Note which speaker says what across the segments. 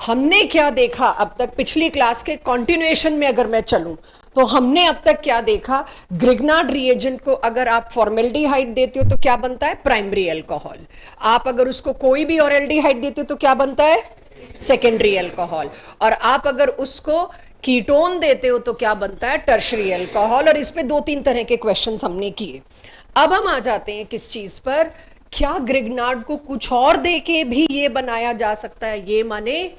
Speaker 1: हमने क्या देखा अब तक, पिछली क्लास के कंटिन्यूएशन में अगर मैं चलूं तो हमने अब तक क्या देखा, ग्रिग्नार्ड रिएजेंट को अगर आप फॉर्मेल्डिहाइड देते हो तो क्या बनता है, प्राइमरी अल्कोहल। आप अगर उसको कोई भी और एल्डिहाइड देते हो तो क्या बनता है, सेकेंडरी अल्कोहल। और आप अगर उसको कीटोन देते हो तो क्या बनता है, टर्शरी अल्कोहल। और इस पे 2-3 तरह के क्वेश्चंस हमने किए। अब हम आ जाते हैं किस चीज पर, क्या ग्रिग्नार्ड को कुछ और देके भी ये बनाया जा सकता है, ये माने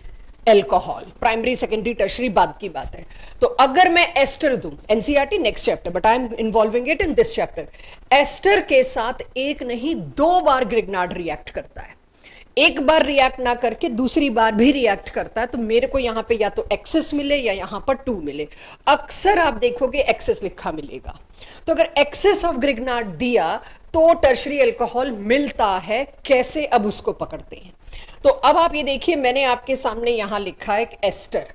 Speaker 1: एल्कोहल, प्राइमरी सेकेंडरी टर्शरी बाद की बात है। तो अगर मैं एस्टर दूं, NCERT next chapter, but I am involving it in this chapter, ester के साथ एक नहीं 2 बार ग्रिग्नार्ड रिएक्ट करता है। एक बार रिएक्ट ना करके दूसरी बार भी रिएक्ट करता है, तो मेरे को यहां पे या तो एक्सेस मिले या यहां पर 2 मिले। अक्सर आप देखोगे एक्सेस लिखा मिलेगा। तो अगर एक्सेस ऑफ ग्रिग्नार्ड दिया तो टर्शरी अल्कोहल मिलता है। कैसे, अब उसको पकड़ते हैं। तो अब आप ये देखिए, मैंने आपके सामने यहां लिखा है एस्टर,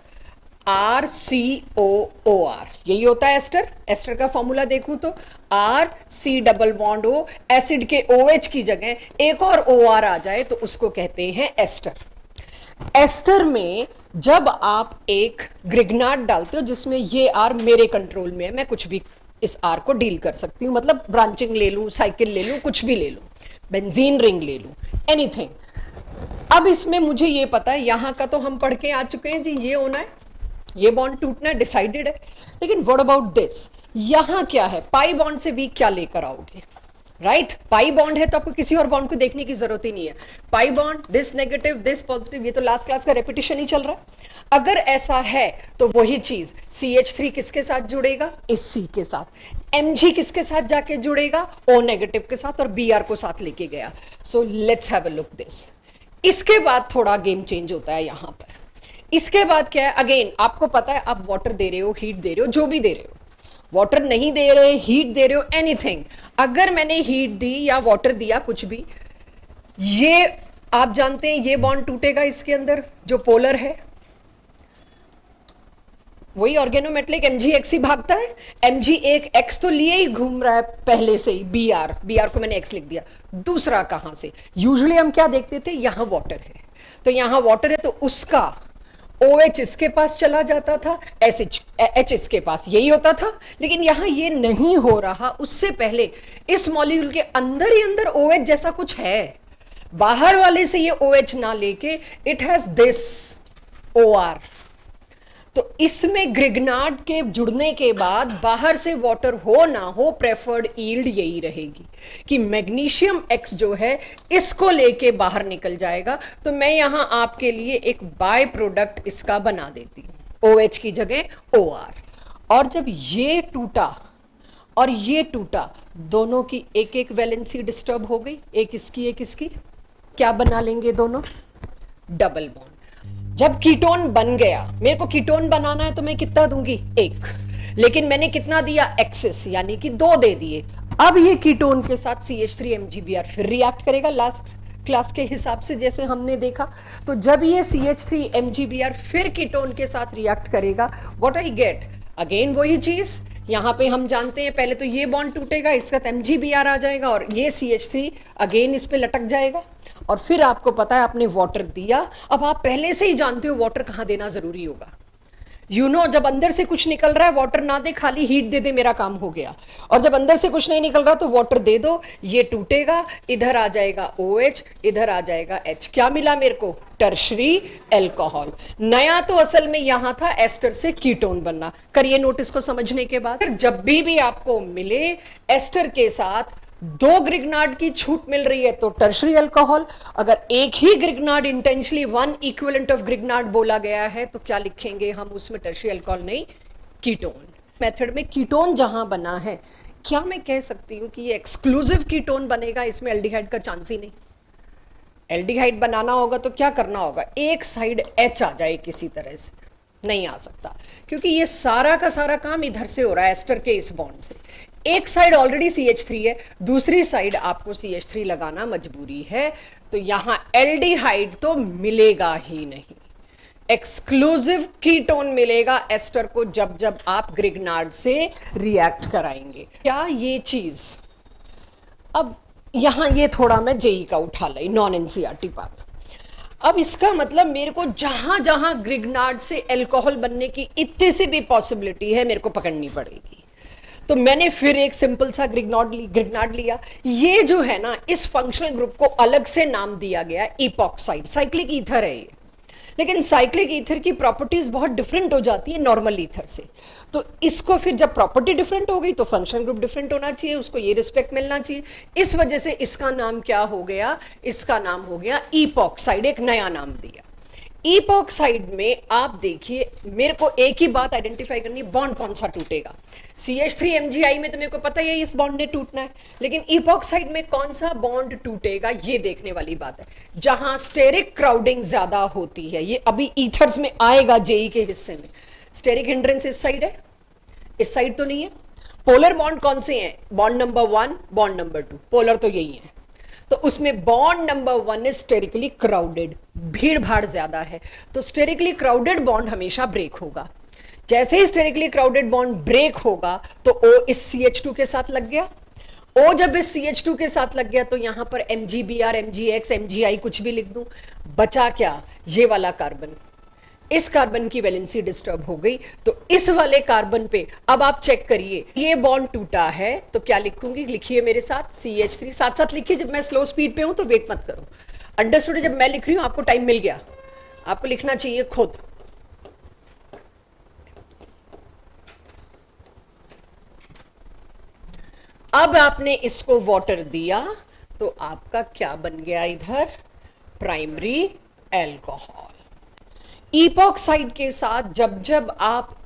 Speaker 1: RCOOR, यही होता है एस्टर। एस्टर का फॉर्मूला देखूं तो RC⋅O, एसिड के OH की जगह एक और OR आ जाए तो उसको कहते हैं एस्टर। एस्टर में जब आप एक ग्रिग्नार्ड डालते हो जिसमें ये R मेरे कंट्रोल में है, मैं कुछ भी इस R को डील कर सकती हूं, मतलब ब्रांचिंग ले लूं, साइकिल ले लूं, कुछ भी ले लूं, बेंजीन रिंग ले लूं, एनीथिंग। अब इसमें मुझे ये पता है, यहां का तो हम पढ़ के आ चुके हैं जी, ये होना है, ये बॉन्ड टूटना है, डिसाइडेड है। लेकिन व्हाट अबाउट दिस, यहां क्या है, पाई बॉन्ड से वीक क्या लेकर आओगे, राइट? पाई बॉन्ड है तो आपको किसी और बॉन्ड को देखने की जरूरत ही नहीं है। Pi bond, this negative, this positive, ये तो लास्ट क्लास का रेपिटेशन ही चल रहा है। अगर ऐसा है तो वही चीज CH3 किसके साथ जुड़ेगा, इस C के साथ। Mg किसके साथ जाके जुड़ेगा, O नेगेटिव के साथ, और Br को साथ लेके गया। So let's have a look this. इसके बाद थोड़ा गेम चेंज होता है यहां पर। इसके बाद क्या है, अगेन आपको पता है, आप वाटर दे रहे हो, हीट दे रहे हो, जो भी दे रहे हो, वाटर नहीं दे रहे, हीट दे रहे हो, एनीथिंग। अगर मैंने हीट दी या वाटर दिया, कुछ भी, ये आप जानते हैं ये बॉन्ड टूटेगा इसके अंदर, जो पोलर है वही ऑर्गेनोमेटलिक Mgx ही भागता है। Mg एक X तो लिए ही घूम रहा है पहले से ही, Br को मैंने X लिख दिया। दूसरा कहां से, यूजुअली हम क्या देखते थे, यहां वाटर है, तो यहां वाटर है तो उसका OH इसके पास चला जाता था, H इसके पास, यही होता था। लेकिन यहां ये नहीं हो रहा, उससे पहले इस मॉलिक्यूल के अंदर ही अंदर OH जैसा कुछ है, बाहर वाले से ये OH ना लेके इट हैज दिस OR। तो इसमें ग्रिग्नार्ड के जुड़ने के बाद बाहर से वाटर हो ना हो, प्रेफर्ड यील्ड यही रहेगी कि मैग्नीशियम X जो है इसको लेके बाहर निकल जाएगा। तो मैं यहां आपके लिए एक बाय प्रोडक्ट इसका बना देती हूं, OH की जगह OR। और जब ये टूटा और ये टूटा, दोनों की एक एक वैलेंसी डिस्टर्ब हो गई, एक इसकी, क्या बना लेंगे दोनों, डबल बॉन्ड। जब कीटोन बन गया, मेरे को कीटोन बनाना है तो मैं कितना दूंगी, 1, लेकिन मैंने कितना दिया, एक्सेस, यानी कि 2 दे दिए। अब ये कीटोन के साथ CH3 MgBr फिर रिएक्ट करेगा, लास्ट क्लास के हिसाब से जैसे हमने देखा। तो जब ये CH3 MgBr फिर कीटोन के साथ रिएक्ट करेगा, व्हाट आई गेट, अगेन वही चीज। यहां पे हम जानते हैं पहले तो ये बॉन्ड टूटेगा, इसका MgBr आ जाएगा और ये CH3 अगेन इस पे लटक जाएगा। और फिर आपको पता है आपने वाटर दिया, अब आप पहले से ही जानते हो वाटर कहां देना जरूरी होगा। जब अंदर से कुछ निकल रहा है, वाटर ना दे, खाली हीट दे दे, मेरा काम हो गया। और जब अंदर से कुछ नहीं निकल रहा तो वाटर दे दो, ये टूटेगा, इधर आ जाएगा OH, इधर आ जाएगा H। क्या मिला मेरे को, टर्शरी अल्कोहल। नया तो असल में यहां था एस्टर से कीटोन बनना। करिए नोट इसको समझने के बाद, जब भी आपको मिले एस्टर के साथ 2 ग्रिग्नार्ड की छूट मिल रही है तो टर्शरी अल्कोहल। अगर एक ही Grignard intentionally 1 equivalent of Grignard बोला गया है तो क्या लिखेंगे हम उसमें, टर्शरी अल्कोहल नहीं, कीटोन। मेथड में कीटोन जहां बना है, क्या मैं कह सकती हूं कि ये एक्सक्लूसिव कीटोन बनेगा, इसमें एल्डिहाइड का चांस ही नहीं। एल्डिहाइड बनाना होगा तो क्या करना होगा, एक साइड H आ जाए किसी तरह से, नहीं आ सकता क्योंकि ये सारा का सारा काम इधर से हो रहा है, एस्टर के इस बॉन्ड से। एक साइड ऑलरेडी CH3 है, दूसरी साइड आपको CH3 लगाना मजबूरी है, तो यहां एल्डिहाइड तो मिलेगा ही नहीं, एक्सक्लूसिव कीटोन मिलेगा एस्टर को जब जब आप ग्रिग्नार्ड से रिएक्ट कराएंगे। क्या ये चीज, अब यहां ये थोड़ा मैं जेई का उठा लाई, नॉन एनसीईआरटी पार्ट। अब इसका मतलब मेरे को जहां जहां ग्रिग्नार्ड से अल्कोहल बनने की इतनी सी भी पॉसिबिलिटी है मेरे को पकड़नी पड़ेगी। तो मैंने फिर एक सिंपल सा ग्रिग्नार्ड लिया। ये जो है ना, इस फंक्शनल ग्रुप को अलग से नाम दिया गया इपॉक्साइड, साइक्लिक ईथर है ये। लेकिन साइक्लिक ईथर की प्रॉपर्टीज बहुत डिफरेंट हो जाती है नॉर्मल ईथर से। तो इसको फिर जब प्रॉपर्टी डिफरेंट हो गई तो फंक्शन ग्रुप डिफरेंट होना चाहिए, उसको ये रिस्पेक्ट मिलना चाहिए। इस वजह से इसका नाम क्या हो गया, इसका नाम हो गया इपॉक्साइड, एक नया नाम दिया। इपॉक्साइड में आप देखिए, मेरे को एक ही बात आइडेंटिफाई करनी, बॉन्ड कौन सा टूटेगा। CH3MgI में तो मेरे को पता ही है इस बॉन्ड ने टूटना है, लेकिन इपॉक्साइड में कौन सा बॉन्ड टूटेगा ये देखने वाली बात है। जहां स्टेरिक क्राउडिंग ज्यादा होती है, ये अभी ईथर्स में आएगा जेई के हिस्से में। स्टेरिक हिंड्रेंस इस साइड है, इस साइड तो नहीं है। पोलर बॉन्ड कौन से हैं, bond number 1, bond number 2, polar तो यही है। तो उसमें bond number 1 is sterically crowded, भीड़ भाड़ ज्यादा है, तो स्टेरिकली क्राउडेड बॉन्ड हमेशा ब्रेक होगा। जैसे ही स्टेरिकली क्राउडेड बॉन्ड ब्रेक होगा तो O इस CH2 के साथ लग गया। O जब इस CH2 के साथ लग गया तो यहां पर MgBr, MgX, MgI कुछ भी लिख दूं, बचा क्या, ये वाला कार्बन। इस कार्बन की वैलेंसी डिस्टर्ब हो गई, तो इस वाले कार्बन पे अब आप चेक करिए, ये बॉन्ड टूटा है तो क्या लिखूंगी, लिखिए मेरे साथ CH3, साथ साथ लिखिए। जब मैं स्लो स्पीड पे हूं तो वेट मत करो, अंडरस्टूड। जब मैं लिख रही हूं आपको टाइम मिल गया, आपको लिखना चाहिए खुद। अब आपने इसको वाटर दिया तो आपका क्या बन गया, इधर प्राइमरी अल्कोहल। इपॉक्साइड के साथ जब जब आप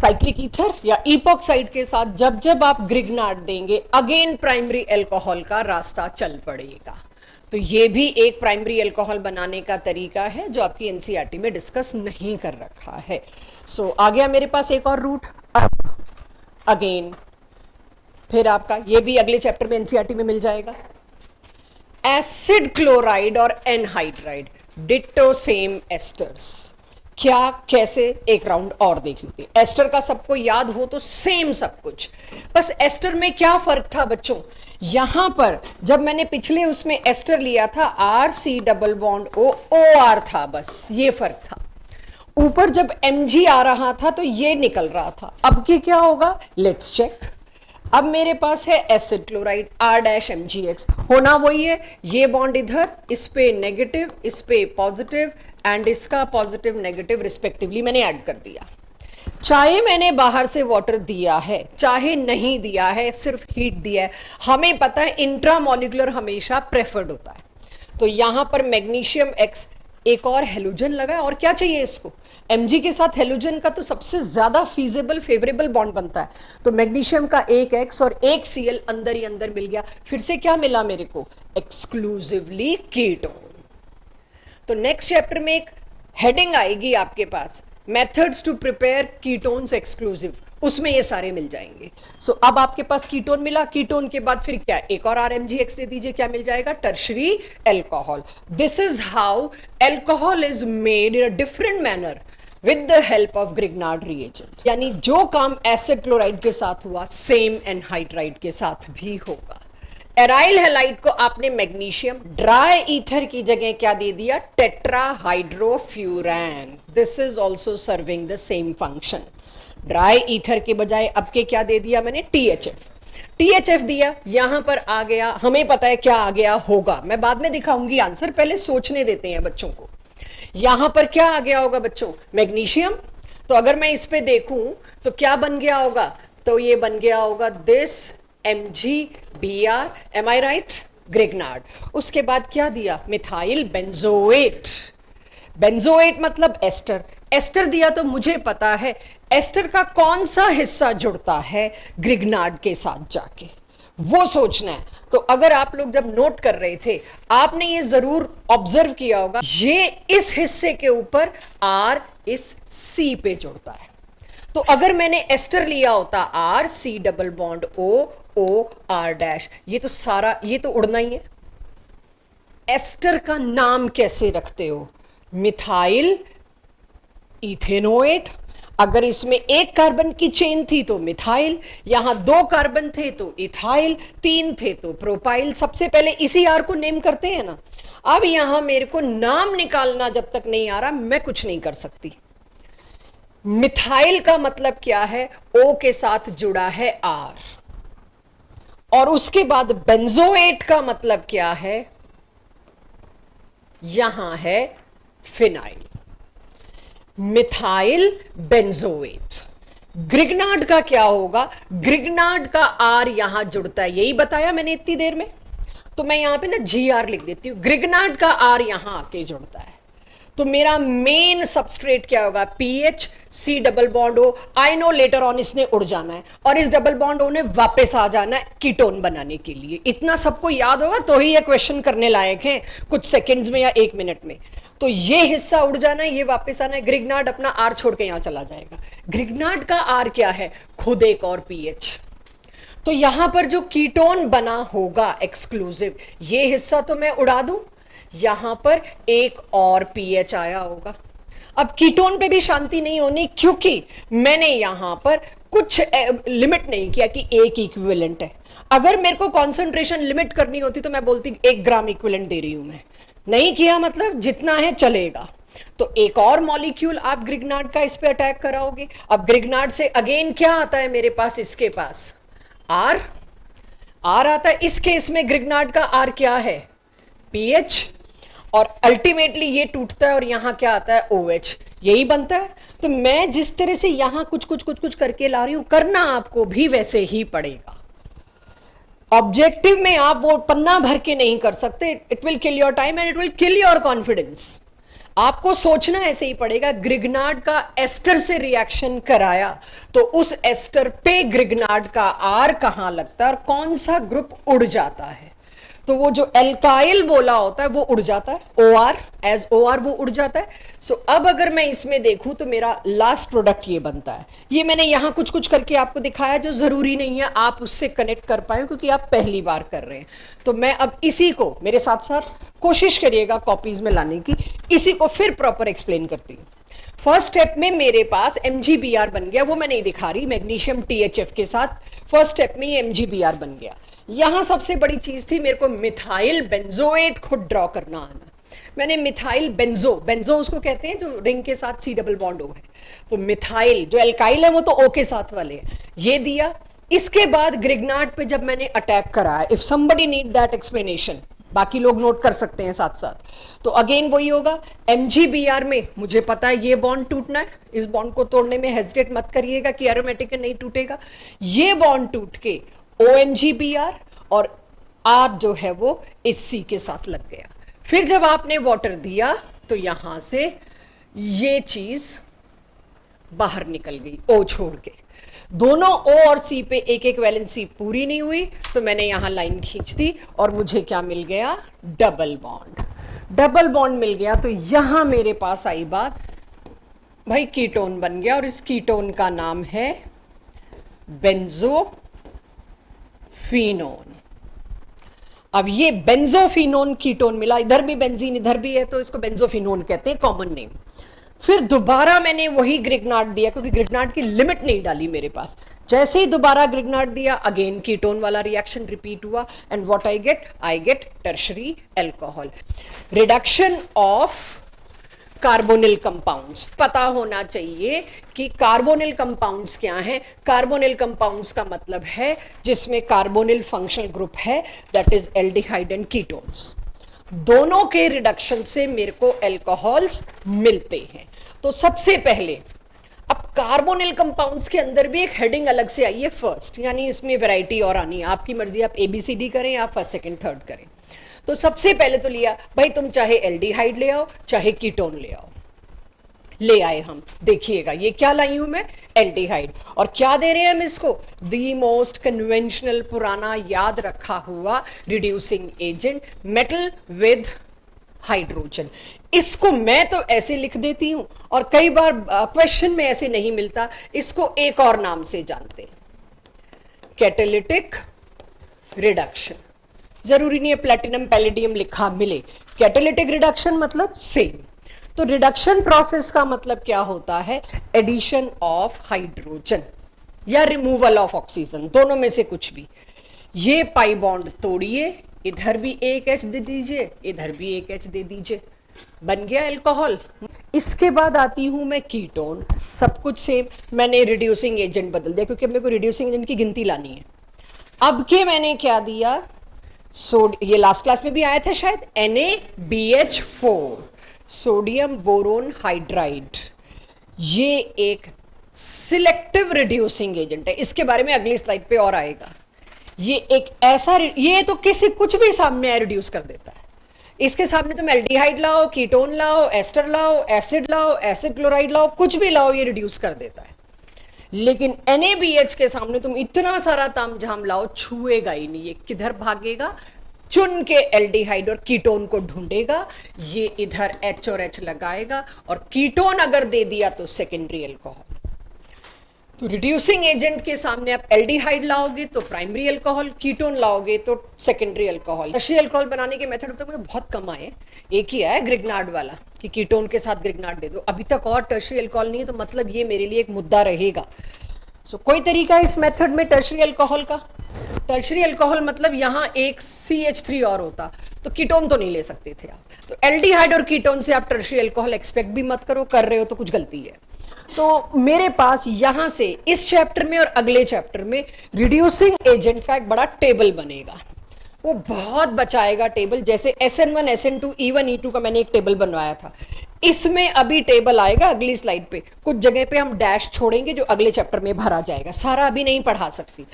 Speaker 1: साइक्लिक ईथर या इपॉक्साइड के साथ जब जब आप ग्रिग्नार्ड देंगे, अगेन प्राइमरी अल्कोहल का रास्ता चल पड़ेगा। तो ये भी एक प्राइमरी अल्कोहल बनाने का तरीका है जो आपकी एनसीईआरटी में डिस्कस नहीं कर रखा है। सो आ गया मेरे पास एक और रूट। अब अगेन फिर आपका ये भी अगले चैप्टर में एनसीईआरटी में मिल जाएगा। एसिड क्लोराइड और एनहाइड्राइड, डिट्टो सेम एस्टर्स। क्या, कैसे, एक राउंड और देख लेते हैं। एस्टर का सबको याद हो तो सेम सब कुछ, बस एस्टर में क्या फर्क था बच्चों, यहां पर जब मैंने पिछले उसमें एस्टर लिया था RC double bond O OR था, बस ये फर्क था। ऊपर जब Mg आ रहा था तो ये निकल रहा था। अब की क्या होगा, लेट्स चेक। अब मेरे पास है एसिड क्लोराइड R-MgX, होना वही है, ये बॉन्ड इधर, इस पे नेगेटिव, इस पे पॉजिटिव, एंड इसका पॉजिटिव नेगेटिव रिस्पेक्टिवली मैंने ऐड कर दिया। चाहे मैंने बाहर से वाटर दिया है चाहे नहीं दिया है, सिर्फ हीट दिया है, हमें पता है इंट्रामोलिकुलर हमेशा प्रेफर्ड होता है। तो यहां पर मैग्नीशियम X, एक और हेलोजन लगा, और क्या चाहिए इसको, Mg के साथ हेलोजन का तो सबसे ज्यादा फीजेबल फेवरेबल बॉन्ड बनता है। तो मैग्नीशियम का एक X और एक Cl अंदर ही अंदर मिल गया। फिर से क्या मिला मेरे को, एक्सक्लूसिवली कीटोन। तो नेक्स्ट चैप्टर में एक हेडिंग आएगी आपके पास, methods to prepare ketones exclusive, उसमें ये सारे मिल जाएंगे। सो अब आपके पास कीटोन मिला, कीटोन के बाद फिर क्या, एक और RMgX दे दीजिए, क्या मिल जाएगा, tertiary alcohol. This is how alcohol is made in a different manner with the help of Grignard reagent. यानी जो काम एसिड क्लोराइड के साथ हुआ सेम एनहाइड्राइड के साथ भी होगा। एराइल हैलाइड को आपने मैग्नीशियम, ड्राई ईथर की जगह क्या दे दिया, tetrahydrofuran. This is also serving the same function. Dry ether के बजाय अब के क्या दे दिया मैंने, THF दिया, यहां पर आ गया, हमें पता है क्या आ गया होगा, मैं बाद में दिखाऊंगी आंसर, पहले सोचने देते हैं बच्चों को। यहां पर क्या आ गया होगा बच्चों, मैग्नीशियम। तो अगर मैं इस पे देखूं तो क्या बन गया होगा, तो ये बन गया होगा this MgBr, am I right, Grignard. उसके बाद क्या दिया, मिथाइल बेंजोएट। बेंजोएट मतलब एस्टर, एस्टर दिया तो मुझे पता है एस्टर का कौन सा हिस्सा जुड़ता है ग्रिग्नार्ड के साथ जाके, वो सोचना है। तो अगर आप लोग जब नोट कर रहे थे आपने ये जरूर ऑब्जर्व किया होगा, ये इस हिस्से के ऊपर R इस C पे जुड़ता है। तो अगर मैंने एस्टर लिया होता RC डबल बॉन्ड OR', ये तो सारा, ये तो उड़ना ही है। एस्टर का नाम कैसे रखते हो, मिथाइल इथेनोएट। अगर इसमें एक कार्बन की चेन थी तो मिथाइल, यहां 2 कार्बन थे तो इथाइल, 3 थे तो प्रोपाइल। सबसे पहले इसी R को नेम करते हैं ना। अब यहां मेरे को नाम निकालना जब तक नहीं आ रहा मैं कुछ नहीं कर सकती। मिथाइल का मतलब क्या है, ओ के साथ जुड़ा है आर, और उसके बाद बेंजोएट का मतलब क्या है, यहां है फिनाइल, मिथाइल बेंजोएट। ग्रिग्नार्ड का क्या होगा, ग्रिग्नार्ड का आर यहां जुड़ता है, यही बताया मैंने इतनी देर में, तो मैं यहां पे ना जी आर लिख देती हूं, ग्रिग्नार्ड का आर यहां आके जुड़ता है, तो मेरा मेन सबस्ट्रेट क्या होगा, PH C double bond O. I know later on इसने उड़ जाना है और इस डबल बॉन्ड ओ ने वापस आ जाना है कीटोन बनाने के लिए। इतना सबको याद होगा तो ही ये क्वेश्चन करने लायक है कुछ सेकंड्स में या 1 मिनट में। तो ये हिस्सा उड़ जाना है, ये वापस आना है, ग्रिग्नार्ड अपना आर छोड़ के यहां चला जाएगा। ग्रिग्नार्ड का आर क्या है, खुद एक और पीएच। तो यहां पर जो कीटोन बना होगा एक्सक्लूसिव, ये हिस्सा तो मैं उड़ा दूं, यहां पर एक और पीएच आया होगा। अब कीटोन पे भी शांति नहीं होनी, क्योंकि मैंने यहां पर कुछ लिमिट नहीं किया कि एक इक्विवेलेंट है। अगर मेरे को कॉन्सेंट्रेशन लिमिट करनी होती तो मैं बोलती 1 ग्राम इक्विवेलेंट दे रही हूं, मैं नहीं किया, मतलब जितना है चलेगा। तो एक और मॉलिक्यूल आप ग्रिग्नार्ड का इस पे अटैक कराओगे। अब ग्रिग्नार्ड से अगेन क्या आता है मेरे पास, इसके पास आर आता है। इस केस में ग्रिग्नार्ड का आर क्या है, पीएच, और अल्टीमेटली ये टूटता है और यहां क्या आता है, OH, यही बनता है। तो मैं जिस तरह से यहां कुछ करके ला रही हूं, करना आपको भी वैसे ही पड़ेगा। ऑब्जेक्टिव में आप वो पन्ना भर के नहीं कर सकते, it will kill your time and it will kill your confidence. आपको सोचना ऐसे ही पड़ेगा। ग्रिग्नार्ड का एस्टर से रिएक्शन कराया तो उस एस्टर पे ग्रिग्नार्ड का आर कहां लगता है और कौन सा ग्रुप उड़ जाता है। तो वो जो एल्काइल बोला होता है वो उड़ जाता है, OR एज OR वो उड़ जाता है। सो अब अगर मैं इसमें देखूं तो मेरा लास्ट प्रोडक्ट ये बनता है। ये मैंने यहां कुछ करके आपको दिखाया, जो जरूरी नहीं है आप उससे कनेक्ट कर पाए क्योंकि आप पहली बार कर रहे हैं। तो मैं अब इसी को मेरे साथ साथ कोशिश करिएगा कॉपीज में लाने की, इसी को फिर प्रॉपर एक्सप्लेन करती हूँ। फर्स्ट स्टेप में मेरे पास MgBr बन गया, वो मैं नहीं दिखा रही, मैग्नीशियम THF के साथ फर्स्ट स्टेप में ये MgBr बन गया। यहां सबसे बड़ी चीज थी मेरे को मिथाइल बेंजोएट खुद ड्रॉ करना आना। मैंने मिथाइल बेंजो उसको कहते हैं जो रिंग के साथ C डबल बॉन्ड O है। तो मिथाइल जो एल्काइल है वो तो O के साथ वाले हैं, ये दिया। इसके बाद ग्रिग्नार्ड पे जब मैंने अटैक करा, if somebody need that explanation, बाकी लोग नोट कर सकते हैं साथ साथ, तो अगेन वही होगा। MgBr में मुझे पता है ये बॉन्ड टूटना है, इस बॉन्ड को तोड़ने में हेजिटेट मत करिएगा कि एरोमेटिक नहीं टूटेगा। ये बॉन्ड टूट के OMgBr और R जो है वो इस C के साथ लग गया। फिर जब आपने वाटर दिया तो यहां से ये चीज बाहर निकल गई O छोड़ के। दोनों O और C पे एक वैलेंसी पूरी नहीं हुई, तो मैंने यहां लाइन खींच दी और मुझे क्या मिल गया, डबल बॉन्ड मिल गया। तो यहां मेरे पास आई बात, भाई कीटोन बन गया और इस कीटोन का नाम है बेंजोफिनोन। अब ये बेंजोफिनोन कीटोन मिला, इधर भी बेंजीन इधर भी है तो इसको बेंजोफिनोन कहते हैं, कॉमन नेम। फिर दोबारा मैंने वही ग्रिग्नार्ड दिया क्योंकि ग्रिग्नार्ड की लिमिट नहीं डाली मेरे पास। जैसे ही दोबारा ग्रिग्नार्ड दिया, अगेन कीटोन वाला रिएक्शन रिपीट हुआ and what I get tertiary alcohol, reduction of carbonyl compounds. पता होना चाहिए कि कार्बोनिल कंपाउंड्स क्या हैं। कार्बोनिल कंपाउंड्स का मतलब है जिसमें कार्बोनिल फंक्शनल ग्रुप है, that is aldehyde and ketones. दोनों के रिडक्शन से मेरे को अल्कोहल्स मिलते हैं। तो सबसे पहले अब कार्बोनिल कंपाउंड्स के अंदर भी एक हेडिंग अलग से आई है फर्स्ट, यानी इसमें वैरायटी और आनी है, आपकी मर्जी, आप ABCD करें या फर्स्ट सेकंड थर्ड करें। तो सबसे पहले तो लिया भाई तुम चाहे एल्डिहाइड ले आओ चाहे कीटोन ले आओ, ले आए हम। देखिएगा ये क्या लाई हूं मैं, एल्डिहाइड। और क्या दे रहे हैं हम इसको, दी मोस्ट कन्वेंशनल पुराना याद रखा हुआ reducing agent, metal with hydrogen. इसको मैं तो ऐसे लिख देती हूं और कई बार क्वेश्चन में ऐसे नहीं मिलता, इसको एक और नाम से जानते हैं, कैटालिटिक रिडक्शन। जरूरी नहीं है प्लैटिनम पैलेडियम लिखा मिले, कैटालिटिक रिडक्शन मतलब सेम। तो रिडक्शन प्रोसेस का मतलब क्या होता है, एडिशन ऑफ हाइड्रोजन या रिमूवल ऑफ ऑक्सीजन, दोनों में से कुछ भी। ये पाई बॉन्ड तोड़िए, इधर भी एक H दे दीजिए, इधर भी एक H दे दीजिए, बन गया अल्कोहल। इसके बाद आती हूं मैं कीटोन, सब कुछ सेम, मैंने रिड्यूसिंग एजेंट बदल दिया क्योंकि मेरे को रिड्यूसिंग एजेंट की गिनती लानी है। अब के मैंने क्या दिया, ये लास्ट क्लास में भी आया था शायद, NaBH4, सोडियम बोरोन हाइड्राइड। ये एक सिलेक्टिव रिड्यूसिंग एजेंट है, इसके बारे में अगली स्लाइड पे और आएगा। ये एक ऐसा, ये तो किसी कुछ भी सामने आए रिड्यूस कर देता है। इसके सामने तुम एल्डिहाइड लाओ, कीटोन लाओ, एस्टर लाओ, एसिड क्लोराइड लाओ, कुछ भी लाओ, ये रिड्यूस कर देता है। लेकिन NaBH के सामने तुम इतना सारा तामझाम लाओ, छुएगा ही नहीं, ये किधर भागेगा, चुन के एल्डिहाइड और कीटोन को ढूंढेगा, ये इधर H और H लगाएगा, और कीटोन अगर दे दिया तो सेकेंडरी अल्कोहल। तो रिड्यूसिंग एजेंट के सामने आप एल्डिहाइड लाओगे तो प्राइमरी अल्कोहल, कीटोन लाओगे तो सेकेंडरी अल्कोहल। टर्शियरी अल्कोहल बनाने के मेथड तो मुझे बहुत कम आए, एक ही आया ग्रिग्नार्ड वाला कि कीटोन के साथ ग्रिग्नार्ड दे दो, अभी तक और टर्शियरी अल्कोहल नहीं है, तो मतलब ये मेरे लिए एक मुद्दा रहेगा। सो कोई तरीका है इस मेथड में टर्शियरी अल्कोहल का? टर्शियरी अल्कोहल मतलब यहाँ एक CH3 और होता तो कीटोन तो नहीं ले सकते थे आप, तो एल्डिहाइड और कीटोन से आप टर्शियरी अल्कोहल एक्सपेक्ट भी मत करो, कर रहे हो तो कुछ गलती है। तो मेरे पास यहां से इस चैप्टर में और अगले चैप्टर में रिड्यूसिंग एजेंट का एक बड़ा टेबल बनेगा, वो बहुत बचाएगा टेबल। जैसे SN1 SN2 E1 E2 का मैंने एक टेबल बनवाया था, इसमें अभी टेबल आएगा अगली स्लाइड पे, कुछ जगह पे हम डैश छोड़ेंगे जो अगले चैप्टर में भरा जाएगा, सारा अभी नहीं पढ़ा सकती।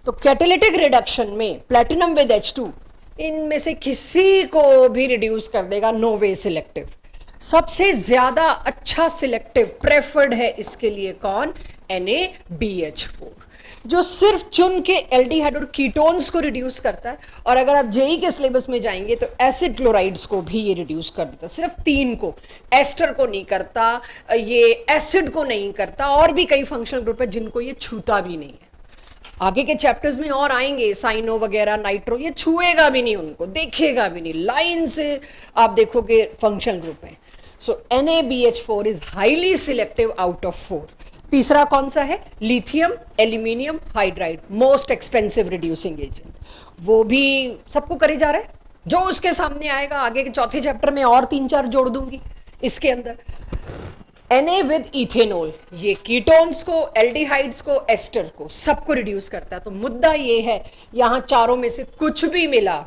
Speaker 1: तो कैटेलिटिक रिडक्शन में प्लेटिनम विद H2 इनमें से किसी को भी रिड्यूस कर देगा, नो वे सिलेक्टिव। सबसे ज्यादा अच्छा सिलेक्टिव प्रेफर्ड है इसके लिए कौन? NaBH4, जो सिर्फ चुन के एल्डिहाइड और कीटोन्स को रिड्यूस करता है। और अगर आप जेई के सिलेबस में जाएंगे तो एसिड क्लोराइड्स को भी ये रिड्यूस कर देता है, सिर्फ 3 को, एस्टर को नहीं करता, ये एसिड को नहीं करता, और भी कई फंक्शनल ग्रुप है जिनको ये छूता भी नहीं है। आगे के चैप्टर्स में और आएंगे, साइनो वगैरह, नाइट्रो, ये छुएगा भी नहीं, उनको देखेगा भी नहीं, लाइन से आप देखोगे फंक्शनल ग्रुप में। सो NaBH4 is highly selective out of 4। तीसरा कौन सा है? Lithium aluminium hydride, most expensive reducing agent, वो भी सबको करे जा रहा है, जो उसके सामने आएगा। आगे के चौथे चैप्टर में और 3-4 जोड़ दूंगी इसके अंदर। Na विद इथेनॉल, ये कीटोन्स को, एल्डिहाइड्स को, एस्टर को, सबको रिड्यूस करता है। तो मुद्दा ये है, यहां चारों में से कुछ भी मिला,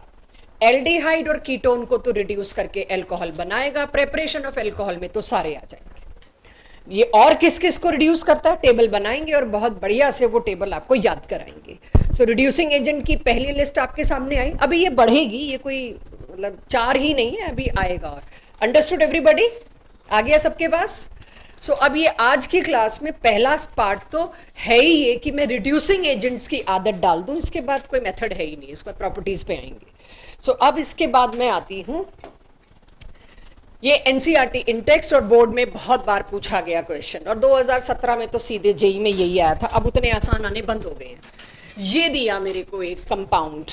Speaker 1: एल्डिहाइड और कीटोन को तो रिड्यूस करके अल्कोहल बनाएगा, प्रेपरेशन ऑफ अल्कोहल में तो सारे आ जाएंगे। ये और किस किस को रिड्यूस करता है टेबल बनाएंगे और बहुत बढ़िया से वो टेबल आपको याद कराएंगे। सो रिड्यूसिंग एजेंट की पहली लिस्ट आपके सामने आई, अभी ये बढ़ेगी, ये कोई मतलब 4 ही नहीं है, अभी आएगा। और अंडरस्टूड एवरीबॉडी? आ गया सबके पास? सो अब ये आज की क्लास में पहला पार्ट तो है ही ये कि मैं रिड्यूसिंग एजेंट्स की आदत डाल दूं, इसके बाद कोई मेथड है ही नहीं, इसके बाद प्रॉपर्टीज पे आएंगे। सो अब इसके बाद मैं आती हूं, ये NCERT इंटेक्स्ट और बोर्ड में बहुत बार पूछा गया क्वेश्चन, और 2017 में तो सीधे जेई में यही आया था, अब उतने आसान आने बंद हो गए हैं। ये दिया मेरे को एक कंपाउंड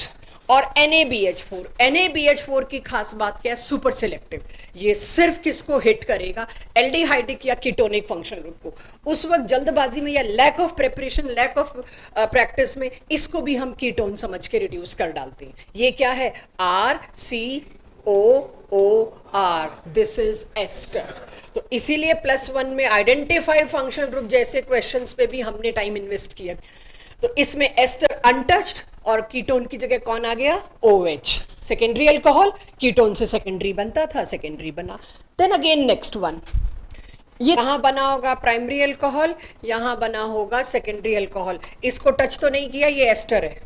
Speaker 1: और NaBH4। NaBH4 की खास बात क्या है? सुपर सिलेक्टिव, ये सिर्फ किसको हिट करेगा? एल्डिहाइडिक या कीटोनिक फंक्शनल ग्रुप को। उस वक्त जल्दबाजी में या lack of preparation, lack of practice में इसको भी हम कीटोन समझ के रिड्यूस कर डालते हैं। ये क्या है? RCOOR, this is ester. तो इसीलिए +1 में आइडेंटिफाई फंक्शनल ग्रुप जैसे क्वेश्चंस पे भी हमने टाइम इन्वेस्ट किया। तो इसमें एस्टर अनटच्ड और कीटोन की जगह कौन आ गया? OH, सेकेंडरी अल्कोहल, कीटोन से सेकेंडरी बनता था, सेकेंडरी बना। देन अगेन नेक्स्ट वन, ये यहां बना होगा प्राइमरी अल्कोहल, यहां बना होगा सेकेंडरी अल्कोहल। इसको टच तो नहीं किया, ये एस्टर है,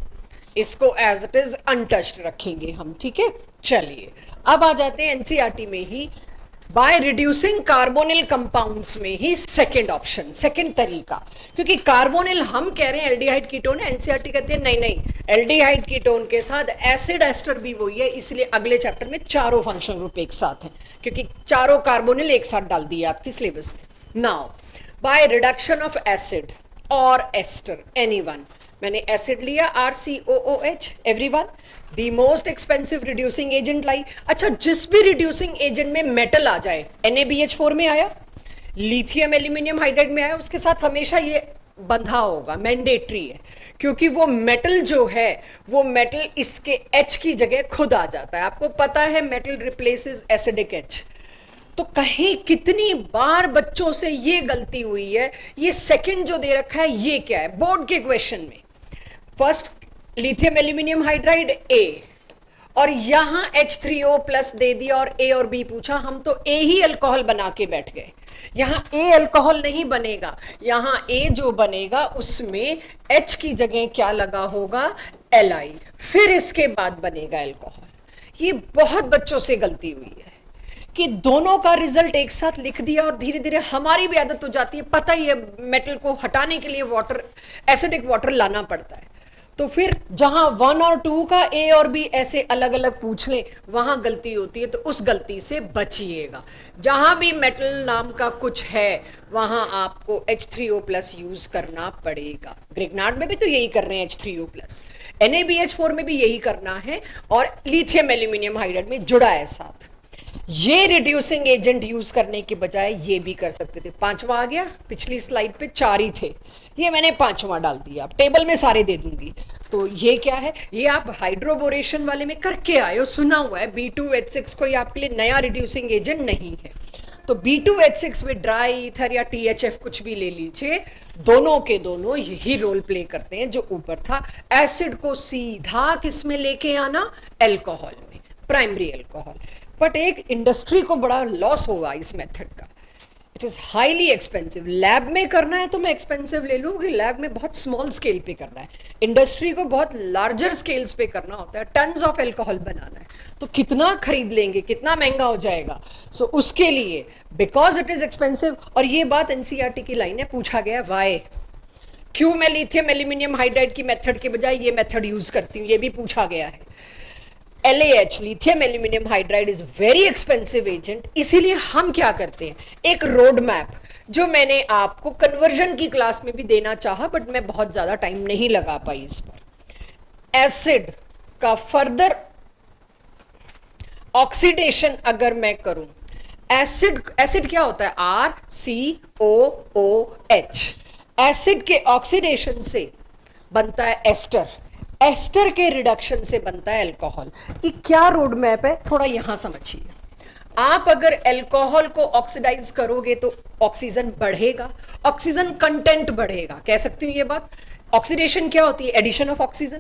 Speaker 1: इसको एज इट इज अनटच्ड रखेंगे हम, ठीक है। चलिए अब आ जाते हैं NCERT में ही बाय रिड्यूसिंग कार्बोनिल कंपाउंड्स में ही सेकंड ऑप्शन, सेकंड तरीका। क्योंकि कार्बोनिल हम कह रहे हैं एल्डिहाइड कीटोन है, NCERT कहते हैं नहीं नहीं, एल्डिहाइड कीटोन के साथ एसिड एस्टर भी वही है, इसलिए अगले चैप्टर में चारों फंक्शनल ग्रुप एक साथ हैं, क्योंकि चारों कार्बोनिल एक साथ डाल दिया आपकी सिलेबस में। Now by reduction of acid और एस्टर, एनीवन, मैंने एसिड लिया RCOOH, everyone, the most expensive reducing agent लाई। अच्छा, जिस भी रिड्यूसिंग एजेंट में मेटल आ जाए, NaBH4 में आया, लिथियम एल्यूमिनियम हाइड्राइड में आया, उसके साथ हमेशा ये बंधा होगा, मैंडेटरी है, क्योंकि वो मेटल जो है वो मेटल इसके H की जगह खुद आ जाता है। आपको पता है मेटल रिप्लेसेस एसिडिक H। तो कहीं कितनी बार बच्चों से ये गलती हुई है। ये सेकंड जो दे रखा है ये क्या है बोर्ड के क्वेश्चन में, first lithium aluminium hydride A, और यहां H3O प्लस दे दिया और A और B पूछा। हम तो A ही अल्कोहल बना के बैठ गए। यहां A अल्कोहल नहीं बनेगा, यहां A जो बनेगा उसमें H की जगह क्या लगा होगा, Li, फिर इसके बाद बनेगा अल्कोहल। ये बहुत बच्चों से गलती हुई है कि दोनों का रिजल्ट एक साथ लिख दिया, और धीरे धीरे हमारी भी आदत हो जाती है, पता ही है मेटल को हटाने के लिए वाटर, एसिडिक वाटर लाना पड़ता है। तो फिर जहां 1 और 2 का A और B ऐसे अलग अलग पूछ लें वहां गलती होती है, तो उस गलती से बचिएगा। जहां भी मेटल नाम का कुछ है वहां आपको H3O प्लस यूज करना पड़ेगा। ग्रिग्नार्ड में भी तो यही कर रहे हैं, H3O प्लस, NaBH4 में भी यही करना है, और लिथियम एल्यूमिनियम हाइड्राइड में जुड़ा है साथ। ये रिड्यूसिंग एजेंट यूज करने के बजाय ये भी कर सकते थे। पांचवा आ गया, पिछली स्लाइड पे 4 ही थे, ये मैंने पांचवा डाल दिया। अब टेबल में सारे दे दूंगी। तो ये क्या है, ये आप हाइड्रोबोरेशन वाले में करके आए हो, सुना हुआ है। B2H6 कोई आपके लिए नया रिड्यूसिंग एजेंट नहीं है। तो B2H6 में ड्राई ईथर या THF कुछ भी ले लीजिए, दोनों के दोनों यही रोल प्ले करते हैं जो ऊपर था। एसिड को सीधा किस में लेके आना, एल्कोहल में, प्राइमरी एल्कोहल। बट एक इंडस्ट्री को बड़ा लॉस होगा इस मेथड का। It is highly expensive. Lab में करना है तो मैं एक्सपेंसिव ले लूँ कि लैब में बहुत स्मॉल स्केल पे करना है, इंडस्ट्री को बहुत लार्जर स्केल्स पे करना होता है, टन्स ऑफ एल्कोहल बनाना है, तो कितना खरीद लेंगे, कितना महंगा हो जाएगा। सो उसके लिए बिकॉज इट इज एक्सपेंसिव, और ये बात एनसीईआरटी की लाइन है, पूछा गया वाई, क्यों मैं लिथियम एल्यूमिनियम हाइड्राइड की मेथड के बजाय ये मेथड यूज करती हूँ, ये भी पूछा गया है। LaH lithium aluminium hydride is very expensive agent, इसीलिए हम क्या करते हैं, एक रोड मैप जो मैंने आपको कन्वर्जन की क्लास में भी देना चाहा, बट मैं बहुत ज्यादा टाइम नहीं लगा पाई इस पर। एसिड का फर्दर ऑक्सीडेशन अगर मैं करूं, एसिड क्या होता है, RCOOH, एसिड के ऑक्सीडेशन से बनता है एस्टर, एस्टर के रिडक्शन से बनता है अल्कोहल। ये क्या रोड मैप है, थोड़ा यहां समझिए। आप अगर अल्कोहल को ऑक्सीडाइज करोगे तो ऑक्सीजन बढ़ेगा, ऑक्सीजन कंटेंट बढ़ेगा, कह सकती हूँ ये बात। ऑक्सीडेशन क्या होती है, addition of oxygen,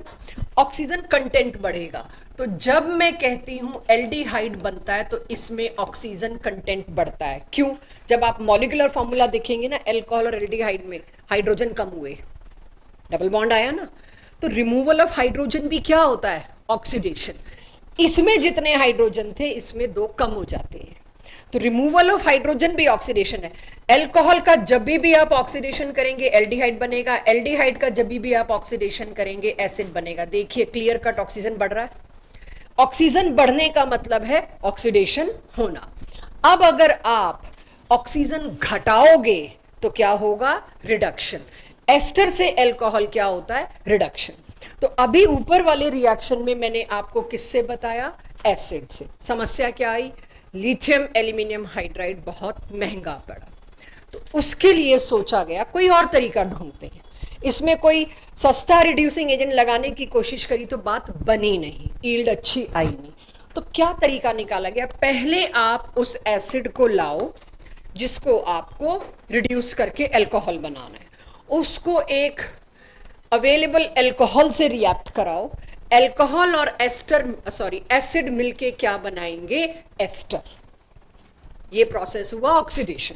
Speaker 1: oxygen content बढ़ेगा। तो जब मैं कहती हूं एल्डिहाइड बनता है तो इसमें ऑक्सीजन कंटेंट बढ़ता है। क्यों, जब आप मॉलिक्यूलर फॉर्मूला देखेंगे ना, अल्कोहल और एल्डिहाइड में हाइड्रोजन कम हुए, डबल बॉन्ड आया ना, तो रिमूवल ऑफ हाइड्रोजन भी क्या होता है, ऑक्सीडेशन। इसमें जितने हाइड्रोजन थे इसमें 2 कम हो जाते हैं, तो रिमूवल ऑफ हाइड्रोजन भी ऑक्सीडेशन है। अल्कोहल का जब भी आप ऑक्सीडेशन करेंगे एल्डिहाइड बनेगा, एल्डिहाइड का जब भी आप ऑक्सीडेशन करेंगे एसिड बनेगा। देखिए क्लियर कट, ऑक्सीजन बढ़ रहा है, ऑक्सीजन बढ़ने का मतलब है ऑक्सीडेशन होना। अब अगर आप ऑक्सीजन घटाओगे तो क्या होगा, रिडक्शन। एस्टर से अल्कोहल क्या होता है, रिडक्शन। तो अभी ऊपर वाले रिएक्शन में मैंने आपको किससे बताया, एसिड से। समस्या क्या आई, लिथियम एल्यूमिनियम हाइड्राइड बहुत महंगा पड़ा, तो उसके लिए सोचा गया कोई और तरीका ढूंढते हैं। इसमें कोई सस्ता रिड्यूसिंग एजेंट लगाने की कोशिश करी तो बात बनी नहीं, यील्ड अच्छी आई नहीं। तो क्या तरीका निकाला गया, पहले आप उस एसिड को लाओ जिसको आपको रिड्यूस करके अल्कोहल बनाना है, उसको एक अवेलेबल अल्कोहल से रिएक्ट कराओ, अल्कोहल और एसिड मिलके क्या बनाएंगे, एस्टर। ये प्रोसेस हुआ ऑक्सीडेशन,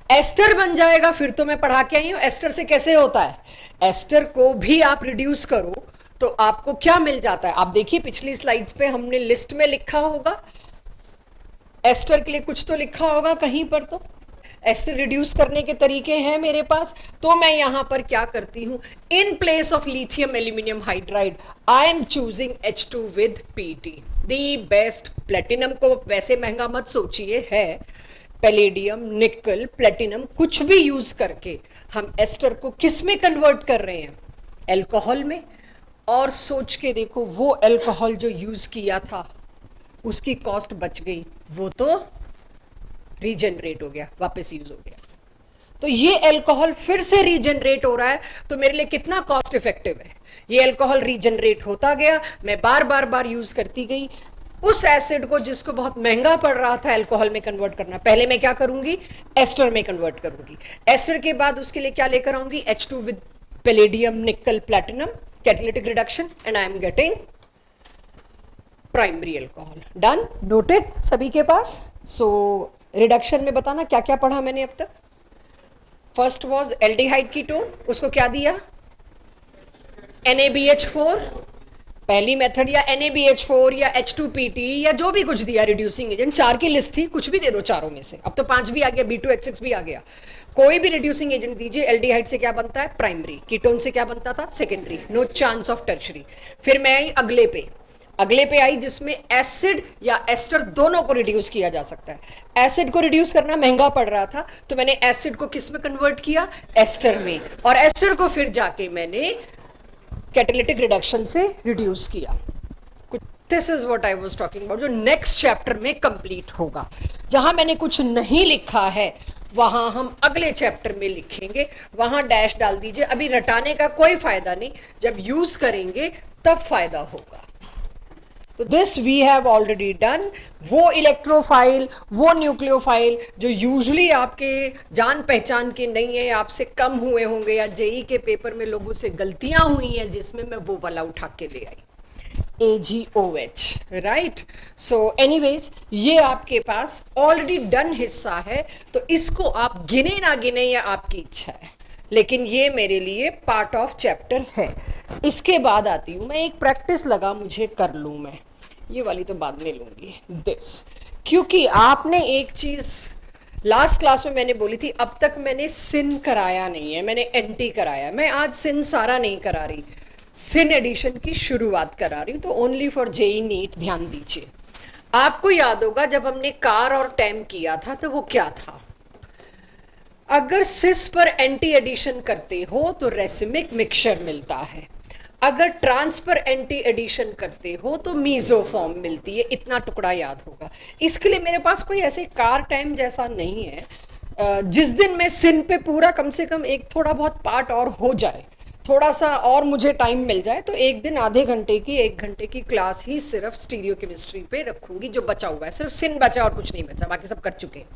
Speaker 1: एस्टर बन जाएगा। फिर तो मैं पढ़ा के आई हूं एस्टर से कैसे होता है, एस्टर को भी आप रिड्यूस करो तो आपको क्या मिल जाता है। आप देखिए पिछली स्लाइड्स पे हमने लिस्ट में लिखा होगा, एस्टर के लिए कुछ तो लिखा होगा कहीं पर, तो एस्टर रिड्यूस करने के तरीके हैं मेरे पास। तो मैं यहां पर क्या करती हूं, in place of lithium aluminium hydride I am choosing H2 with PT, the best. Platinum को वैसे महंगा मत सोचिए, है पैलेडियम, निकल, प्लेटिनम कुछ भी यूज करके हम एस्टर को किस में कन्वर्ट कर रहे हैं, अल्कोहल में। और सोच के देखो वो अल्कोहल जो यूज किया था उसकी कॉस्ट बच गई, वो तो रीजनरेट हो गया, वापस यूज हो गया। तो ये अल्कोहल फिर से रीजनरेट हो रहा है, तो मेरे लिए कितना कॉस्ट इफेक्टिव है। ये अल्कोहल रीजनरेट होता गया, मैं बार बार बार यूज करती गई। उस एसिड को जिसको बहुत महंगा पड़ रहा था अल्कोहल में कन्वर्ट करना, पहले मैं क्या करूंगी, एस्टर में कन्वर्ट करूंगी। एस्टर के बाद उसके लिए क्या लेकर आऊंगी, H2 विद पैलेडियम निकल platinum, catalytic reduction, and I am getting primary alcohol. Done, noted सभी के पास। सो रिडक्शन में बताना क्या क्या पढ़ा मैंने अब तक। फर्स्ट वाज एल्डिहाइड कीटोन, उसको क्या दिया, NaBH4 पहली मेथड, या NaBH4 या H2PT या जो भी कुछ दिया रिड्यूसिंग एजेंट, 4 की लिस्ट थी, कुछ भी दे दो चारों में से। अब तो 5 भी आ गया, B2H6 भी आ गया। कोई भी रिड्यूसिंग एजेंट दीजिए, एल्डिहाइड से क्या बनता है, प्राइमरी, कीटोन से क्या बनता था, secondary, no chance of tertiary. फिर मैं आई अगले पे आई जिसमें एसिड या एस्टर दोनों को रिड्यूस किया जा सकता है। एसिड को रिड्यूस करना महंगा पड़ रहा था, तो मैंने एसिड को किस में कन्वर्ट किया, एस्टर में, और एस्टर को फिर जाके मैंने कैटालिटिक रिडक्शन से रिड्यूस किया। This is what I was talking about, जो नेक्स्ट चैप्टर में कंप्लीट होगा। जहां मैंने कुछ नहीं लिखा है वहां हम अगले चैप्टर में लिखेंगे, वहां डैश डाल दीजिए। अभी रटाने का कोई फायदा नहीं, जब यूज करेंगे तब फायदा होगा। तो this we have already done. वो इलेक्ट्रोफाइल, वो न्यूक्लियोफाइल जो यूजुअली आपके जान पहचान के नहीं है, आपसे कम हुए होंगे, या जेई के पेपर में लोगों से गलतियां हुई हैं, जिसमें मैं वो वाला उठा के ले आई, AgOH, राइट। सो एनीवेज ये आपके पास ऑलरेडी डन हिस्सा है, तो इसको आप गिने ना गिने या आपकी इच्छा है, लेकिन ये मेरे लिए पार्ट ऑफ चैप्टर है। इसके बाद आती हूं मैं, एक प्रैक्टिस लगा मुझे कर लूं मैं, ये वाली तो बाद में लूंगी, दिस, क्योंकि आपने एक चीज लास्ट क्लास में मैंने बोली थी, अब तक मैंने सिन कराया नहीं है, मैंने एंटी कराया। मैं आज सिन सारा नहीं करा रही, सिन एडिशन की शुरुआत करा रही हूं, तो ओनली फॉर जेई नीट ध्यान दीजिए। आपको याद होगा जब हमने कार और टैम किया था तो वो क्या था, अगर सिस पर एंटी एडिशन करते हो तो रेसिमिक मिक्सचर मिलता है, अगर ट्रांस पर एंटी एडिशन करते हो तो मीजोफॉर्म मिलती है। इतना टुकड़ा याद होगा। इसके लिए मेरे पास कोई ऐसे कार टाइम जैसा नहीं है। जिस दिन मैं सिन पे पूरा कम से कम एक थोड़ा बहुत पार्ट और हो जाए, थोड़ा सा और मुझे टाइम मिल जाए, तो एक दिन आधे घंटे की 1 घंटे की क्लास ही सिर्फ स्टीरियो केमिस्ट्री पे रखूंगी। जो बचा हुआ है सिर्फ सिन बचा और कुछ नहीं बचा, बाकी सब कर चुके हैं।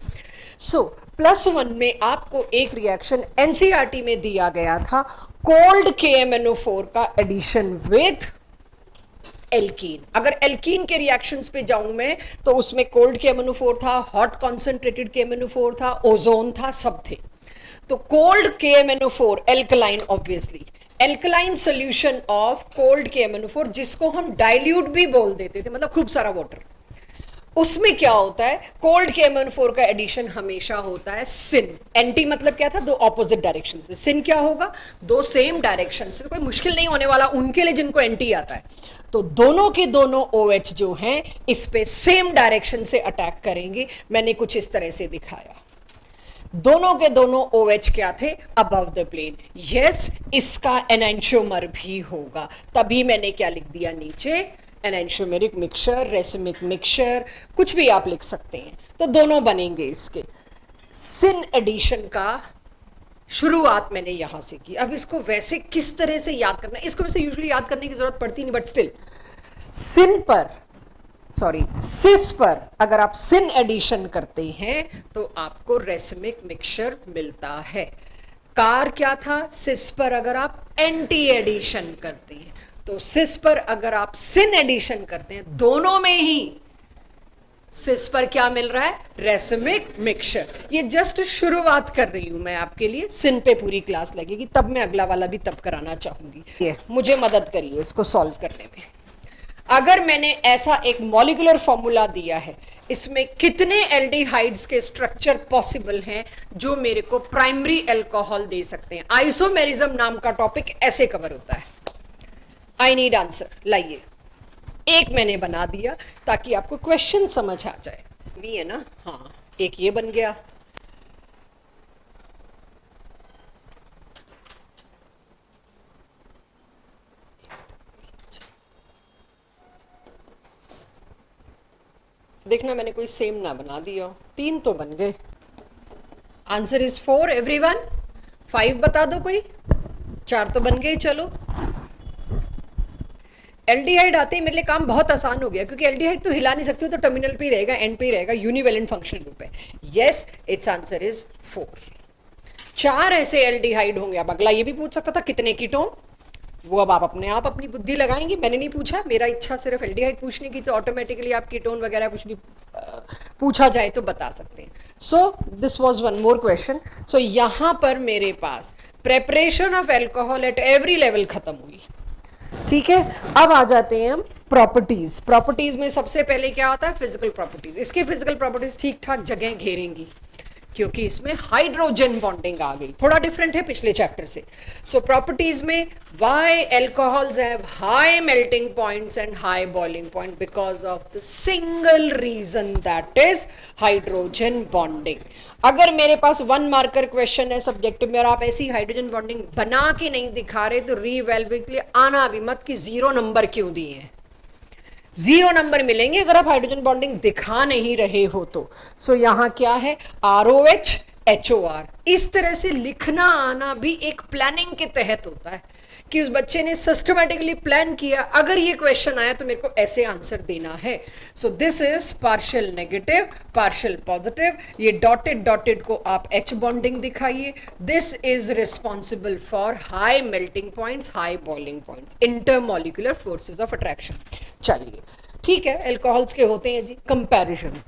Speaker 1: सो +1 में आपको एक रिएक्शन एनसीईआरटी में दिया गया था, कोल्ड KMnO4 का एडिशन विथ एल्कीन। अगर एल्कीन के रिएक्शंस पे जाऊं मैं तो उसमें कोल्ड KMnO4 था, हॉट कॉन्सेंट्रेटेड KMnO4 था, ओजोन था, सब थे। तो cold KMnO4 alkaline, obviously alkaline solution of cold KMnO4, जिसको हम डाइल्यूट भी बोल देते थे, मतलब खूब सारा वाटर। उसमें क्या होता है, कोल्ड KMnO4 का एडिशन हमेशा होता है सिन। एंटी मतलब क्या था, 2 ऑपोजिट डायरेक्शन से। सिन क्या होगा, 2 सेम डायरेक्शन से। कोई मुश्किल नहीं होने वाला उनके लिए जिनको एंटी आता है। तो दोनों के दोनों OH जो हैं इस पे सेम डायरेक्शन से अटैक करेंगे। मैंने कुछ इस तरह से दिखाया। दोनों के दोनों OH क्या थे, अबव द प्लेन। यस, इसका एनेंटियोमर भी होगा, तभी मैंने क्या लिख दिया नीचे, एनेंटियोमेरिक मिक्सचर, रेसिमिक मिक्सचर, कुछ भी आप लिख सकते हैं। तो दोनों बनेंगे इसके। सिन एडिशन का शुरुआत मैंने यहां से की। अब इसको वैसे किस तरह से याद करना है, इसको वैसे यूजुअली याद करने की जरूरत पड़ती नहीं, बट स्टिल सिस पर अगर आप सिन एडिशन करते हैं तो आपको रेसिमिक मिक्सचर मिलता है। कार क्या था, सिस पर अगर आप एंटी एडिशन करते हैं, तो सिस पर अगर आप सिन एडिशन करते हैं, दोनों में ही सिस पर क्या मिल रहा है, रेसिमिक मिक्सचर। ये जस्ट शुरुआत कर रही हूं मैं आपके लिए, सिन पे पूरी क्लास लगेगी, तब मैं अगला वाला भी तब कराना चाहूंगी। ये मुझे मदद करिए इसको सॉल्व करने में। अगर मैंने ऐसा एक मॉलिक्यूलर फॉर्मूला दिया है, इसमें कितने एल्डिहाइड्स के स्ट्रक्चर पॉसिबल हैं जो मेरे को प्राइमरी अल्कोहल दे सकते हैं। आइसोमेरिज्म नाम का टॉपिक ऐसे कवर होता है। आई नीड आंसर, लाइए। एक मैंने बना दिया ताकि आपको क्वेश्चन समझ आ जाए। भी है ना, हाँ, एक ये बन गया। देखना मैंने कोई सेम ना बना दिया, 3 तो बन गए। Answer is 4 everyone. 5 बता दो कोई, 4 तो बन गए। चलो एल्डिहाइड आते ही मेरे लिए काम बहुत आसान हो गया, क्योंकि एल्डिहाइड तो हिला नहीं सकती हूँ, तो टर्मिनल पे ही रहेगा, एंड पे ही रहेगा, यूनिवेलेंट फंक्शनल ग्रुप है। Yes, it's answer is 4। 4 ऐसे एल्डिहाइड होंगे। अब अगला ये भी पूछ सकता था कितने कीटोन, वो अब आप अपने आप अपनी बुद्धि लगाएंगे, मैंने नहीं पूछा। मेरा इच्छा सिर्फ एल्डिहाइड पूछने की, तो ऑटोमेटिकली आप कीटोन वगैरह कुछ भी पूछा जाए तो बता सकते हैं। So this was one more question. So यहां पर मेरे पास preparation of alcohol at every level खत्म हुई। ठीक है, अब आ जाते हैं हम प्रॉपर्टीज। प्रॉपर्टीज में सबसे पहले क्या होता है? Physical properties. इसके फिजिकल प्रॉपर्टीज ठीक ठाक जगह घेरेंगी, क्योंकि इसमें हाइड्रोजन बॉन्डिंग आ गई, थोड़ा डिफरेंट है पिछले चैप्टर से। सो प्रॉपर्टीज में why alcohols have high melting points and high boiling point, because of the single reason, that is hydrogen bonding. अगर मेरे पास 1 मार्कर क्वेश्चन है सब्जेक्टिव में और आप ऐसी हाइड्रोजन बॉन्डिंग बना के नहीं दिखा रहे, तो रीवैल्यूएट के लिए आना भी मत कि 0 नंबर क्यों दिए हैं। 0 नंबर मिलेंगे अगर आप हाइड्रोजन बॉन्डिंग दिखा नहीं रहे हो तो। सो यहां क्या है? ROH HOR। इस तरह से लिखना आना भी एक प्लानिंग के तहत होता है, कि उस बच्चे ने सिस्टमैटिकली प्लान किया, अगर ये क्वेश्चन आया तो मेरे को ऐसे आंसर देना है। So this is partial negative, partial positive. ये डॉटेड डॉटेड को आप H बॉन्डिंग दिखाइए। This is responsible for high melting points, high boiling points, intermolecular forces of attraction. चलिए ठीक है, एल्कोहल्स के होते हैं जी comparison.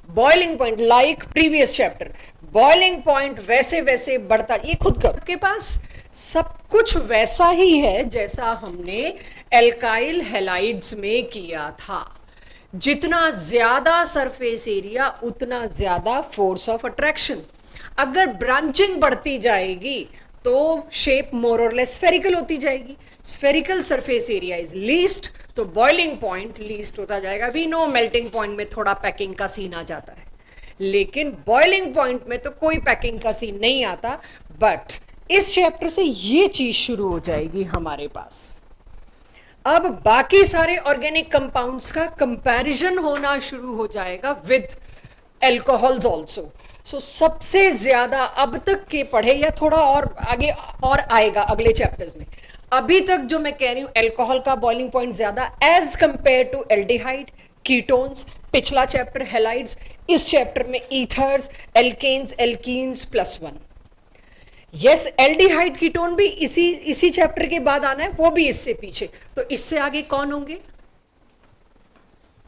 Speaker 1: Boiling point like previous chapter, boiling point वैसे वैसे बढ़ता, ये खुद कर के पास सब कुछ वैसा ही है जैसा हमने एल्काइल हैलाइड्स में किया था। जितना ज्यादा सरफेस एरिया उतना ज्यादा फोर्स ऑफ अट्रैक्शन। अगर ब्रांचिंग बढ़ती जाएगी तो शेप मोर और लेस स्फेरिकल होती जाएगी। Spherical surface area is least, तो बॉइलिंग पॉइंट लीस्ट होता जाएगा। वी नो मेल्टिंग पॉइंट में थोड़ा पैकिंग का सीन आ जाता है, लेकिन बॉइलिंग पॉइंट में तो कोई पैकिंग का सीन नहीं आता। बट इस चैप्टर से ये चीज शुरू हो जाएगी हमारे पास। अब बाकी सारे ऑर्गेनिक कंपाउंड्स का कंपैरिजन होना शुरू हो जाएगा विद एल्कोहल्स ऑल्सो। सो सबसे ज्यादा अब तक के पढ़े, या थोड़ा और आगे और आएगा अगले चैप्टर्स में, अभी तक जो मैं कह रही हूं एल्कोहल का बॉइलिंग पॉइंट ज्यादा as compared to aldehyde, ketones. पिछला चैप्टर हैलाइड्स, इस चैप्टर में ethers, alkanes, alkenes +1। Yes, aldehyde ketone भी इसी चैप्टर के बाद आना है, वो भी इससे पीछे। तो इससे आगे कौन होंगे?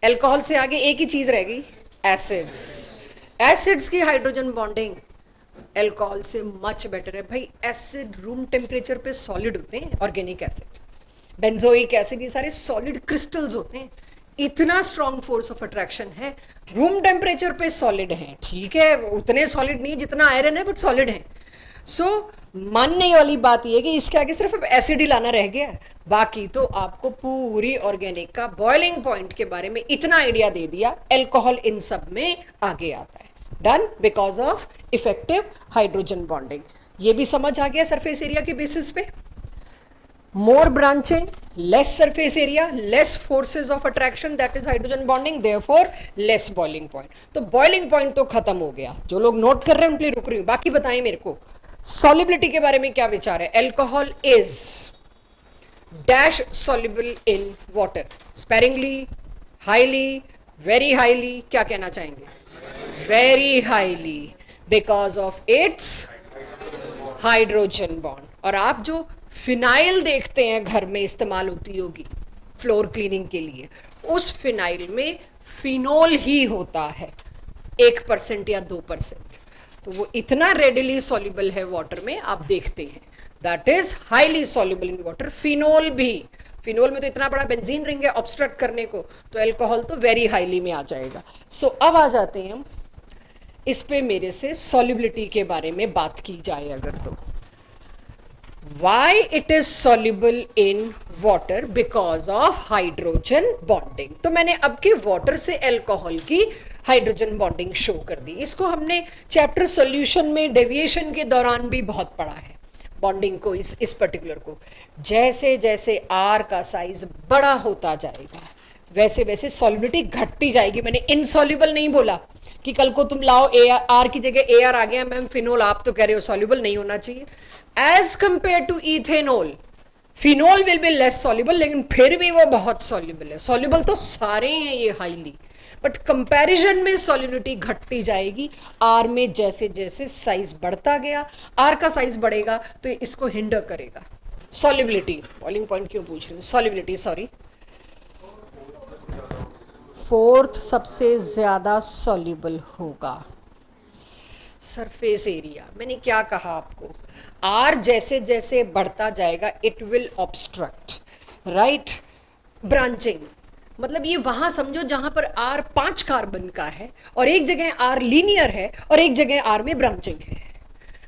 Speaker 1: एल्कोहल से आगे एक ही चीज रहेगी, एसिड्स। एसिड्स की हाइड्रोजन बॉन्डिंग एल्कोहल से मच बेटर है। भाई एसिड रूम टेम्परेचर पे सॉलिड होते हैं, ऑर्गेनिक एसिड, बेंजोइक एसिड, ये सारे सॉलिड क्रिस्टल्स होते हैं। इतना स्ट्रॉन्ग फोर्स ऑफ अट्रैक्शन है, रूम टेम्परेचर पे सॉलिड है। ठीक है, उतने सॉलिड नहीं जितना आयरन है, बट सॉलिड है। सो मानने वाली बात यह है कि इसके आगे सिर्फ एसिड ही लाना रह गया है, बाकी तो आपको पूरी ऑर्गेनिक का बॉइलिंग पॉइंट के बारे में इतना आइडिया दे दिया। एल्कोहल इन सब में आगे आता है, done, because of effective hydrogen bonding. ये भी समझ आ गया सरफेस एरिया के बेसिस पे। More branching, less surface area, less forces of attraction, that is hydrogen bonding, therefore less boiling point. तो बॉइलिंग पॉइंट तो खत्म हो गया। जो लोग नोट कर रहे हैं उनके लिए रुक रही हूं, बाकी बताएं मेरे को सॉल्युबिलिटी के बारे में क्या विचार है। Alcohol is dash soluble in water, sparingly, highly, very highly, क्या कहना चाहेंगे? Very highly, because of its hydrogen bond. और आप जो फिनाइल देखते हैं घर में इस्तेमाल होती होगी फ्लोर क्लीनिंग के लिए, उस फिनाइल में फिनोल ही होता है, 1% या 2%। तो वो इतना रेडिली सॉल्युबल है वाटर में, आप देखते हैं, that is highly soluble in water. Phenol भी, फिनोल में तो इतना बड़ा बेंजीन रिंग है ऑब्स्ट्रक्ट करने को, तो अल्कोहल तो वेरी हाईली में आ जाएगा। सो अब आ जाते हैं हम इस पे, मेरे से सॉल्युबिलिटी के बारे में बात की जाए अगर, तो why it is soluble in water? Because of hydrogen bonding। तो मैंने अब के वाटर से अल्कोहल की हाइड्रोजन बॉन्डिंग शो कर दी। इसको हमने चैप्टर सॉल्यूशन में डेविएशन के दौरान भी बहुत पढ़ा है, बॉन्डिंग को, इस पर्टिकुलर को। जैसे जैसे आर का साइज बड़ा होता जाएगा वैसे वैसे सॉल्युबिलिटी घटती जाएगी। मैंने इनसॉल्युबल नहीं बोला कि कल को तुम लाओ ए आर की जगह ए आर आ गया, मैम फिनोल आप तो कह रहे हो सॉल्युबल नहीं होना चाहिए, as compared to ethanol phenol will be less soluble, लेकिन फिर भी वो बहुत सॉल्युबल है। सॉल्युबल तो सारे हैं ये हाईली, बट कंपैरिजन में सॉल्युबिलिटी घटती जाएगी आर में। जैसे जैसे साइज बढ़ता गया, आर का साइज बढ़ेगा तो इसको हिंडर करेगा। सॉल्युबिलिटी, बॉइलिंग पॉइंट क्यों पूछ रही हूँ, सॉल्युबिलिटी सॉरी, फोर्थ सबसे ज्यादा सॉल्युबल होगा। सरफेस एरिया, मैंने क्या कहा आपको, आर जैसे जैसे बढ़ता जाएगा it will obstruct, right. Branching मतलब ये वहां समझो जहां पर आर 5 कार्बन का है और एक जगह आर लीनियर है और एक जगह आर में ब्रांचिंग है,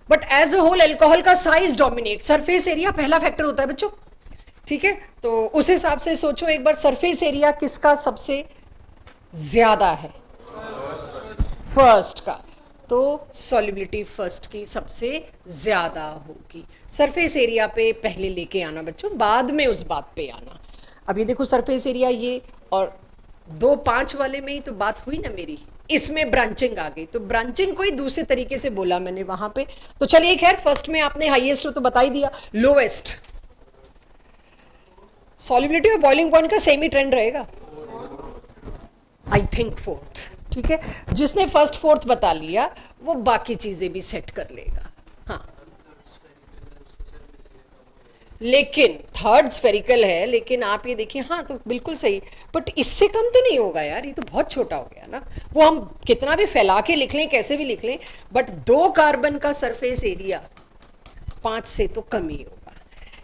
Speaker 1: but as a whole alcohol का साइज डोमिनेट। सरफेस एरिया पहला फैक्टर होता है बच्चों, ठीक है। तो उस हिसाब से सोचो एक बार, सरफेस एरिया किसका सबसे ज्यादा है, फर्स्ट का, तो सॉल्युबिलिटी फर्स्ट की सबसे ज्यादा होगी। सरफेस एरिया पे पहले लेके आना बच्चों, बाद में उस बात पे आना। अब ये देखो सरफेस एरिया ये, और 2-5 वाले में ही तो बात हुई ना मेरी, इसमें ब्रांचिंग आ गई, तो ब्रांचिंग कोई दूसरे तरीके से बोला मैंने वहां पे। तो चलिए खैर, फर्स्ट में आपने हाईएस्ट तो बता ही दिया, लोएस्ट सॉल्युबिलिटी और बॉइलिंग पॉइंट का सेम ही ट्रेंड रहेगा, आई थिंक फोर्थ, ठीक है। जिसने फर्स्ट फोर्थ बता लिया वो बाकी चीजें भी सेट कर लेगा। हाँ, लेकिन थर्ड स्फेरिकल है, लेकिन आप ये देखिए, हाँ तो बिल्कुल सही, बट इससे कम तो नहीं होगा यार, ये तो बहुत छोटा हो गया ना। वो हम कितना भी फैला के लिख लें, कैसे भी लिख लें, बट 2 कार्बन का सरफेस एरिया 5 से तो कम ही होगा।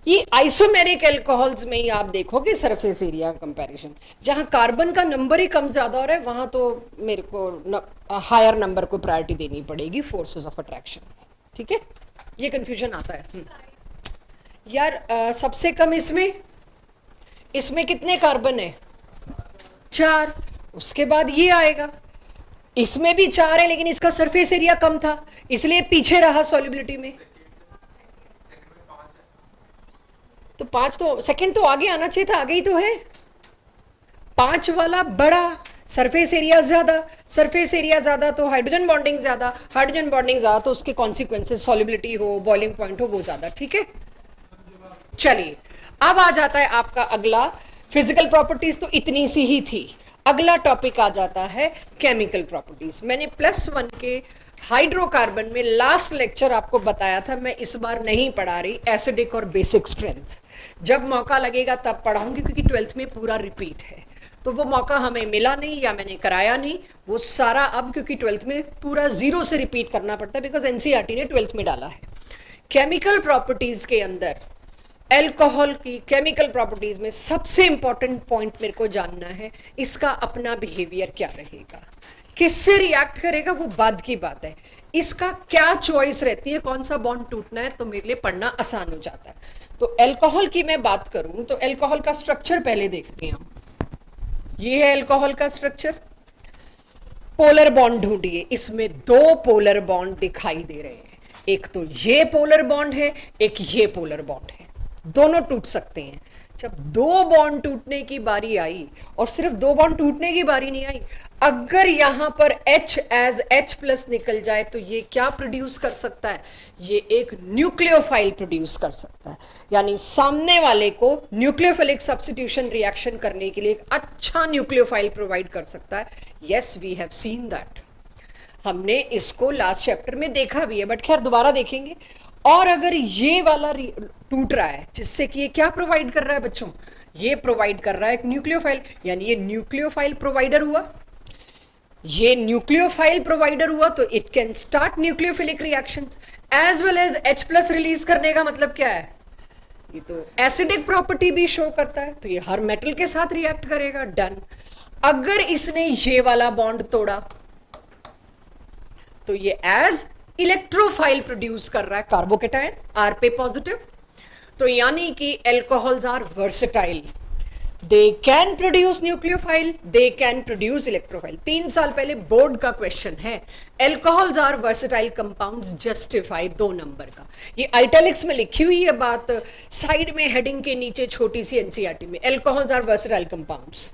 Speaker 1: ये आइसोमेरिक एल्कोहल्स में ही आप देखोगे सरफेस एरिया कंपैरिजन, जहां कार्बन का नंबर ही कम ज्यादा हो रहा है, वहां तो मेरे को हायर नंबर को प्रायोरिटी देनी पड़ेगी, फोर्सेस ऑफ अट्रैक्शन, ठीक है। ये कंफ्यूजन आता है यार। सबसे कम इसमें कितने कार्बन है, 4, उसके बाद ये आएगा, इसमें भी 4 है, लेकिन इसका सरफेस एरिया कम था इसलिए पीछे रहा सॉल्युबिलिटी में। तो 5 तो, सेकंड तो आगे आना चाहिए था, आगे ही तो है। 5 वाला बड़ा, सरफेस एरिया ज्यादा, सरफेस एरिया ज्यादा तो हाइड्रोजन बॉन्डिंग ज्यादा, हाइड्रोजन बॉन्डिंग ज्यादा तो उसके कॉन्सिक्वेंसेस, सॉल्युबिलिटी हो, बॉइलिंग पॉइंट हो, वो ज्यादा, ठीक है। चलिए अब आ जाता है आपका अगला, फिजिकल प्रॉपर्टीज तो इतनी सी ही थी, अगला टॉपिक आ जाता है केमिकल प्रॉपर्टीज। मैंने +1 के हाइड्रोकार्बन में लास्ट लेक्चर आपको बताया था, मैं इस बार नहीं पढ़ा रही एसिडिक और बेसिक स्ट्रेंथ, जब मौका लगेगा तब पढ़ाऊंगी, क्योंकि 12th में पूरा रिपीट है, तो वो मौका हमें मिला नहीं या मैंने कराया नहीं वो सारा अब, क्योंकि 12th में पूरा 0 से रिपीट करना पड़ता है, बिकॉज एनसीईआरटी ने 12th में डाला है। केमिकल प्रॉपर्टीज के अंदर एल्कोहल की केमिकल प्रॉपर्टीज में सबसे इंपॉर्टेंट पॉइंट मेरे को जानना है, इसका अपना बिहेवियर क्या रहेगा, किससे रिएक्ट करेगा वो बाद की बात है, इसका क्या चॉइस रहती है, कौन सा बॉन्ड टूटना है, तो मेरे लिए पढ़ना आसान हो जाता है। तो एल्कोहल की मैं बात करूं तो एल्कोहल का स्ट्रक्चर पहले देखते हैं हम। ये है एल्कोहल का स्ट्रक्चर, पोलर बॉन्ड ढूंढिए, इसमें 2 पोलर बॉन्ड दिखाई दे रहे हैं, एक तो ये पोलर बॉन्ड है, एक ये पोलर बॉन्ड है, दोनों टूट सकते हैं। जब 2 बॉन्ड टूटने की बारी आई, और सिर्फ 2 बॉन्ड टूटने की बारी नहीं आई, अगर यहां पर H एज H+ निकल जाए तो ये क्या प्रोड्यूस कर सकता है, ये एक न्यूक्लियोफाइल प्रोड्यूस कर सकता है, यानी सामने वाले को न्यूक्लियोफिलिक सब्स्टिट्यूशन रिएक्शन करने के लिए एक अच्छा न्यूक्लियोफाइल प्रोवाइड कर सकता है। Yes, we have seen that, हमने इसको लास्ट चैप्टर में देखा भी है, बट खैर दोबारा देखेंगे। और अगर ये वाला टूट रहा है, जिससे कि ये क्या प्रोवाइड कर रहा है बच्चों, ये प्रोवाइड कर रहा है एक न्यूक्लियोफाइल, यानी ये न्यूक्लियोफाइल प्रोवाइडर हुआ, ये न्यूक्लियोफाइल प्रोवाइडर हुआ, तो it can start nucleophilic reactions as well as H+ release करने का मतलब क्या है, ये तो एसिडिक प्रॉपर्टी भी शो करता है, तो ये हर मेटल के साथ रिएक्ट करेगा, डन। अगर इसने ये वाला बॉन्ड तोड़ा तो ये एज इलेक्ट्रोफाइल प्रोड्यूस कर रहा है कार्बोकेटायन R पे पॉजिटिव, तो यानी कि alcohols are versatile, they can produce nucleophile, they can produce electrophile. 3 साल पहले बोर्ड का क्वेश्चन है, alcohols are versatile compounds, justify 2 number का। ये आइटैलिक्स में लिखी हुई है बात, साइड में हेडिंग के नीचे छोटी सी एनसीईआरटी में, एल्कोहल्स आर वर्सेटाइल कंपाउंड्स।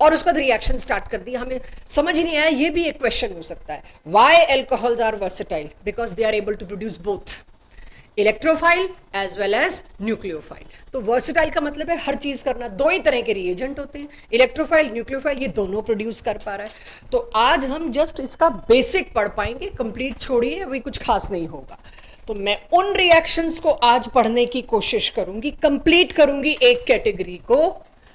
Speaker 1: और उसके बाद रिएक्शन स्टार्ट कर दी, हमें समझ नहीं आया, ये भी एक क्वेश्चन हो सकता है, why alcohols are versatile, because they are able to produce both electrophile as well as nucleophile. तो वर्सेटाइल का मतलब है हर चीज करना, दो ही तरह के रिएजेंट होते हैं, इलेक्ट्रोफाइल न्यूक्लियोफाइल, ये दोनों प्रोड्यूस कर पा रहा है। तो आज हम जस्ट इसका बेसिक पढ़ पाएंगे, कंप्लीट छोड़िए, अभी कुछ खास नहीं होगा। तो मैं उन रिएक्शंस को आज पढ़ने की कोशिश करूंगी, कंप्लीट करूंगी एक कैटेगरी को।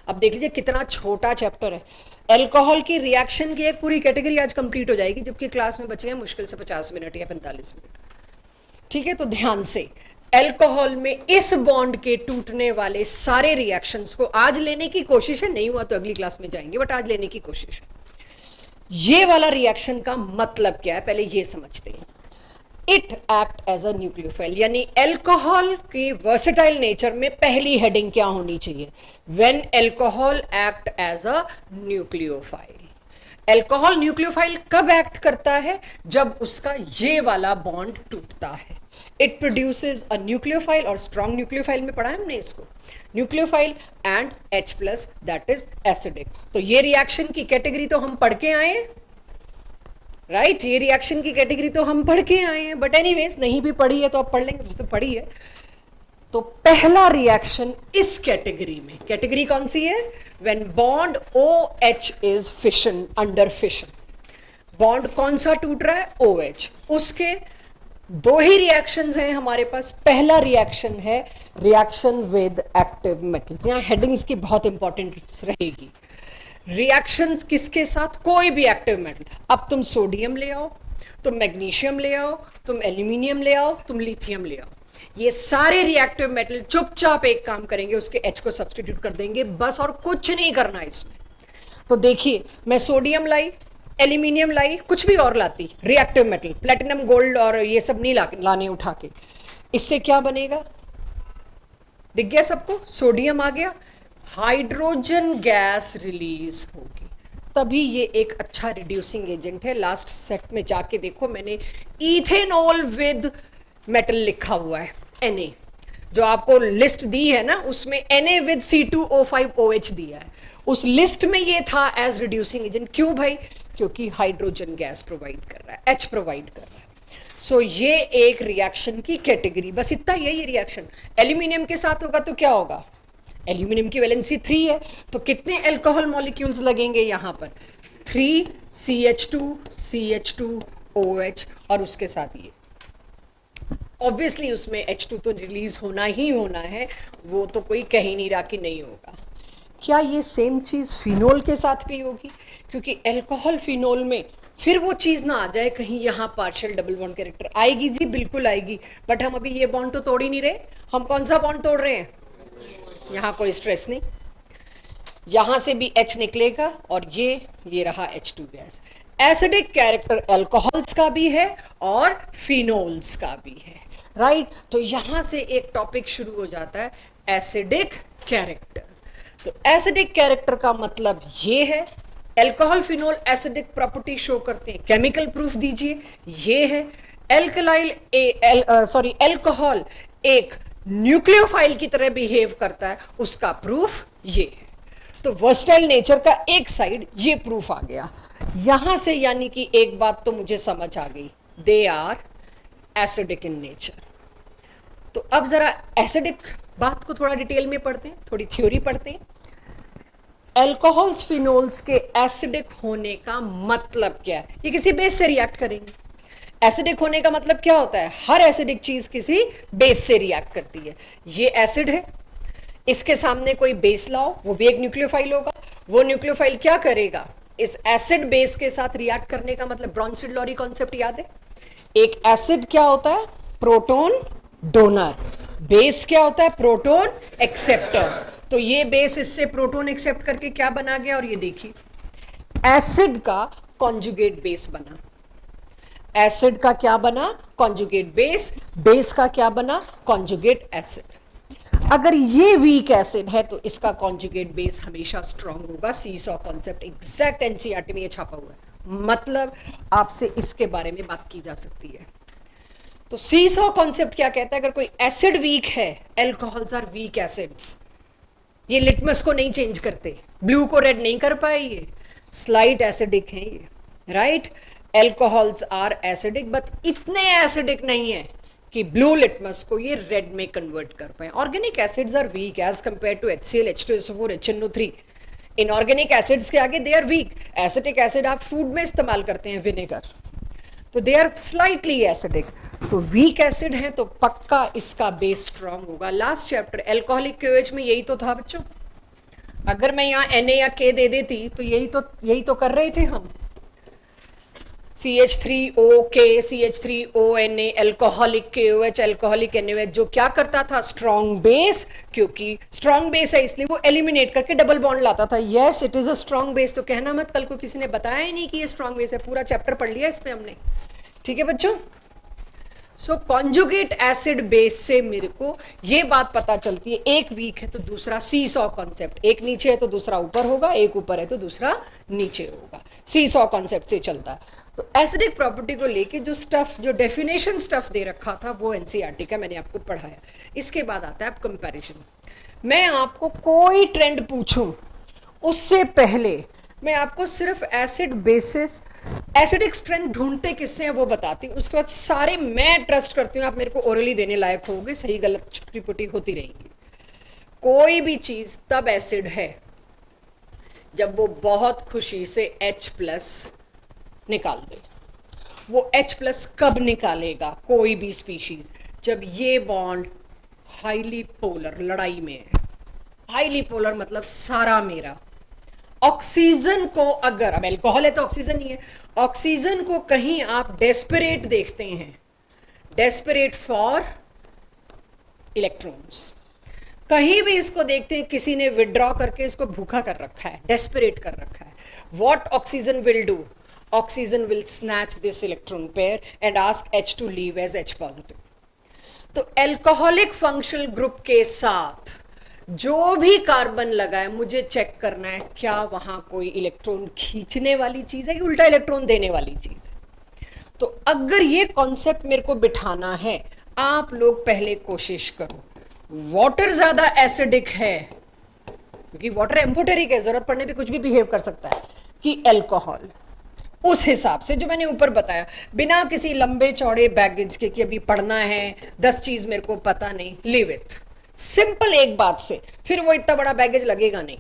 Speaker 1: अब देख लीजिए कितना छोटा चैप्टर है, अल्कोहल की रिएक्शन की एक पूरी कैटेगरी आज कंप्लीट हो जाएगी, जबकि क्लास में बचे हैं मुश्किल से 50 मिनट या 45 मिनट। ठीक है, तो ध्यान से, अल्कोहल में इस बॉन्ड के टूटने वाले सारे रिएक्शंस को आज लेने की कोशिश है, नहीं हुआ तो अगली क्लास में जाएंगे, बट आज लेने की कोशिश है। ये वाला रिएक्शन का मतलब क्या है, पहले ये समझते हैं। It act as a nucleophile, यानी अल्कोहल की वर्सेटाइल नेचर में पहली हेडिंग क्या होनी चाहिए, when alcohol act as a nucleophile. Alcohol nucleophile कब एक्ट करता है, जब उसका ये वाला बॉन्ड टूटता है। इट प्रोड्यूसेस अ न्यूक्लियोफाइल, और स्ट्रॉन्ग न्यूक्लियोफाइल में पढ़ा है हमने इसको, nucleophile and H+, that is acidic. तो ये रिएक्शन की कैटेगरी तो हम पढ़ के आए हैं, राइट, ये रिएक्शन की कैटेगरी तो हम पढ़ के आए हैं, बट एनीवेज नहीं भी पढ़ी है तो आप पढ़ लेंगे, तो पढ़ी है। तो पहला रिएक्शन इस कैटेगरी में, कैटेगरी कौन सी है, when bond OH is fission, under fission. Bond कौन सा टूट रहा है, OH। उसके दो ही रिएक्शंस हैं हमारे पास। पहला रिएक्शन है रिएक्शन विद एक्टिव मेटल्स, यहां हेडिंग्स की बहुत इंपॉर्टेंट रहेगी। रिएक्शंस किसके साथ, कोई भी एक्टिव मेटल। अब तुम सोडियम ले आओ, तुम मैग्नीशियम ले आओ, तुम एल्यूमिनियम ले आओ, तुम लिथियम ले आओ, ये सारे रिएक्टिव मेटल चुपचाप एक काम करेंगे, उसके H को सब्स्टिट्यूट कर देंगे बस, और कुछ नहीं करना इसमें। तो देखिए, मैं सोडियम लाई, एल्यूमिनियम लाई, कुछ भी और लाती, रिएक्टिव मेटल, प्लेटिनम, गोल्ड और ये सब नहीं लाने उठा के, इससे क्या बनेगा, दिख गया सबको, सोडियम आ गया, हाइड्रोजन गैस रिलीज होगी, तभी ये एक अच्छा रिड्यूसिंग एजेंट है। लास्ट सेट में जाके देखो, मैंने इथेनॉल विद मेटल लिखा हुआ है, Na, जो आपको लिस्ट दी है ना, उसमें Na विद C2O5OH दिया है, उस लिस्ट में ये था एज रिड्यूसिंग एजेंट। क्यों भाई, क्योंकि हाइड्रोजन गैस प्रोवाइड कर रहा है, H प्रोवाइड कर रहा है। सो ये एक रिएक्शन की कैटेगरी, बस इतना ही है ये रिएक्शन। एल्यूमिनियम के साथ होगा तो क्या होगा, एल्यूमिनियम की वैलेंसी 3 है, तो कितने अल्कोहल मॉलिक्यूल्स लगेंगे यहां पर, 3 CH2 CH2 OH, और उसके साथ ये ऑब्वियसली उसमें H2 तो रिलीज होना ही होना है, वो तो कोई कह ही नहीं रहा कि नहीं होगा। क्या ये सेम चीज फिनोल के साथ भी होगी, क्योंकि अल्कोहल फिनोल में फिर वो चीज ना आ जाए कहीं यहाँ पार्शियल डबल बॉन्ड कैरेक्टर, आएगी जी बिल्कुल आएगी, बट हम अभी ये बॉन्ड तो तोड़ ही नहीं रहे। हम कौन सा बॉन्ड तोड़ रहे हैं, यहाँ कोई स्ट्रेस नहीं, यहां से भी H निकलेगा, और ये रहा H2 gas. Acidic character alcohols का भी है और फिनोल्स का भी है, राइट। तो यहां से एक टॉपिक शुरू हो जाता है, एसिडिक कैरेक्टर। तो एसिडिक कैरेक्टर का मतलब ये है, alcohol phenol acidic property show करते हैं, केमिकल प्रूफ दीजिए, ये है। अल्कोहल एक न्यूक्लियोफाइल की तरह बिहेव करता है, उसका प्रूफ ये है। तो वर्सटाइल नेचर का एक साइड ये प्रूफ आ गया यहां से, यानी कि एक बात तो मुझे समझ आ गई, they are acidic in nature. तो अब जरा एसिडिक बात को थोड़ा डिटेल में पढ़ते हैं, थोड़ी थ्योरी पढ़ते हैं। अल्कोहल्स फिनोल्स के एसिडिक होने का मतलब क्या है, ये किसी बेस से रिएक्ट करेंगे। एसिडिक होने का मतलब क्या होता है, हर एसिडिक चीज किसी बेस से रिएक्ट करती है। ये एसिड है, इसके सामने कोई बेस लाओ, वो भी एक न्यूक्लियोफाइल होगा, वो न्यूक्लियोफाइल क्या करेगा, इस एसिड बेस के साथ रिएक्ट करने का मतलब ब्रॉन्सिड-लॉरी कॉन्सेप्ट याद है। एक एसिड क्या होता है, प्रोटोन डोनर, बेस क्या होता है, प्रोटोन एक्सेप्टर। तो ये बेस इससे प्रोटोन एक्सेप्ट करके क्या बना गया, और ये देखिए एसिड का कॉन्जुगेट बेस बना, एसिड का क्या बना, कॉन्जुगेट बेस, बेस का क्या बना, कॉन्जुगेट एसिड। अगर ये वीक एसिड है तो इसका कॉन्जुगेट बेस हमेशा स्ट्रांग होगा। सीसॉ कॉन्सेप्ट एग्जैक्ट एनसीईआरटी में ये छापा हुआ है, मतलब आपसे इसके बारे में बात की जा सकती है। तो सीसॉ कॉन्सेप्ट क्या कहता है, अगर कोई एसिड वीक है, अल्कोहल्स आर वीक एसिड्स, ये लिटमस को नहीं चेंज करते, ब्लू को रेड नहीं कर पाए, ये स्लाइट एसिडिक हैं ये, right. Alcohols are acidic, but इतने एसिडिक नहीं है कि ब्लू लिटमस को ये रेड में कन्वर्ट कर पाए। Organic acids are weak as compared to HCl, H2SO4, HNO3। Inorganic acids के आगे they are weak. Acetic acid आप फूड में इस्तेमाल करते हैं, विनेगर, तो दे आर स्लाइटली एसिडिक। तो वीक एसिड है तो पक्का इसका बेस स्ट्रांग होगा। लास्ट चैप्टर एल्कोहलिक KOH में यही तो था बच्चों। अगर मैं यहाँ Na या K दे देती तो यही तो कर रहे थे हम। CH3OK, CH3ONA, alcoholic KOH, alcoholic NaOH, जो क्या करता था, स्ट्रॉन्ग बेस, क्योंकि स्ट्रॉन्ग बेस है इसलिए वो एलिमिनेट करके डबल बॉन्ड लाता था। Yes, it is a strong base. तो कहना मत कल को किसी ने बताया ही नहीं कि ये स्ट्रॉन्ग बेस है, पूरा चैप्टर पढ़ लिया इस पे हमने। ठीक है बच्चों। सो कॉन्जुगेट एसिड बेस से मेरे को ये बात पता चलती है, एक वीक है तो दूसरा सीसॉ कॉन्सेप्ट, एक नीचे है तो दूसरा ऊपर होगा, एक ऊपर है तो दूसरा नीचे होगा, सीसॉ कॉन्सेप्ट से चलता है। तो एसिडिक प्रॉपर्टी को लेके जो स्टफ, जो डेफिनेशन स्टफ दे रखा था वो एनसीईआरटी का मैंने आपको पढ़ाया। इसके बाद आता है अब कंपैरिजन। मैं आपको कोई ट्रेंड पूछूं उससे पहले मैं आपको सिर्फ एसिड बेसिस, एसिडिक स्ट्रेंथ ढूंढते किससे हैं वो बताती हूँ। उसके बाद सारे मैं ट्रस्ट करती हूँ आप मेरे को ओरली देने लायक होगे, सही गलत छुट्टी पुट्टी होती रहेगी। कोई भी चीज तब एसिड है जब वो बहुत खुशी से H+ निकाल दे। वो H+ कब निकालेगा कोई भी स्पीशीज? जब ये बॉन्ड हाईली पोलर, लड़ाई में है। हाईली पोलर मतलब सारा मेरा। ऑक्सीजन को अगर, अब एल्कोहल है तो ऑक्सीजन ही है, ऑक्सीजन को कहीं आप डेस्परेट देखते हैं, डेस्परेट फॉर इलेक्ट्रॉन्स, कहीं भी इसको देखते हैं किसी ने विड्रॉ करके इसको भूखा कर रखा है, डेस्परेट कर रखा है, what oxygen will do? Oxygen will snatch this electron pair and ask H to leave as H+। तो एल्कोहलिक फंक्शनल ग्रुप के साथ जो भी कार्बन लगा है मुझे चेक करना है क्या वहां कोई इलेक्ट्रॉन खींचने वाली चीज है कि उल्टा इलेक्ट्रॉन देने वाली चीज है। तो अगर ये कॉन्सेप्ट मेरे को बिठाना है, आप लोग पहले कोशिश करो, वाटर ज्यादा एसिडिक है क्योंकि वाटर एम्फोटेरिक है, जरूरत पड़ने पे कुछ भी बिहेव कर सकता है, कि एल्कोहल, उस हिसाब से जो मैंने ऊपर बताया, बिना किसी लंबे चौड़े बैगेज के कि अभी पढ़ना है 10 चीज मेरे को पता नहीं, लीव इट। सिंपल एक बात से फिर वो इतना बड़ा बैगेज लगेगा नहीं।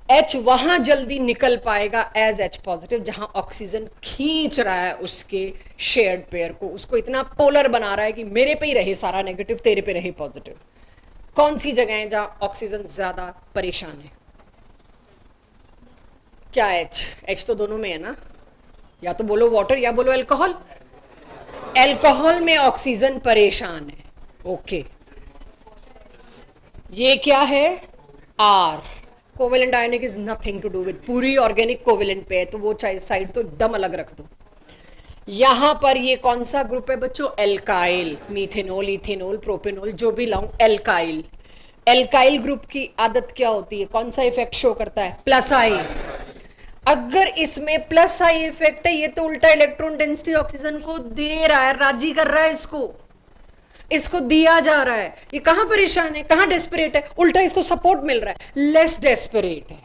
Speaker 1: H वहां जल्दी निकल पाएगा एज H+, जहां ऑक्सीजन खींच रहा है उसके शेयर्ड पेयर को, उसको इतना पोलर बना रहा है कि मेरे पे ही रहे सारा नेगेटिव, तेरे पे रहे पॉजिटिव। कौन सी जगह है जहां ऑक्सीजन ज्यादा परेशान है? क्या H तो दोनों में है ना, या तो बोलो वाटर या बोलो एल्कोहल। एल्कोहल में ऑक्सीजन परेशान है, ओके। ये क्या है? R, covalent ionic is nothing to do with, पूरी ऑर्गेनिक कोवेलेंट पे है तो वो साइड तो एकदम अलग रख दो। यहां पर ये कौन सा ग्रुप है बच्चों? एल्काइल, मीथेनॉल, इथेनॉल, प्रोपेनॉल, जो भी लाऊं, एल्काइल। एल्काइल ग्रुप की आदत क्या होती है, कौन सा इफेक्ट शो करता है? +I। अगर इसमें +I इफेक्ट है, ये तो उल्टा इलेक्ट्रॉन डेंसिटी ऑक्सीजन को दे रहा है, राजी कर रहा है इसको दिया जा रहा है। ये कहां परेशान है, कहां डेस्परेट है? उल्टा इसको सपोर्ट मिल रहा है, लेस डेस्परेट है।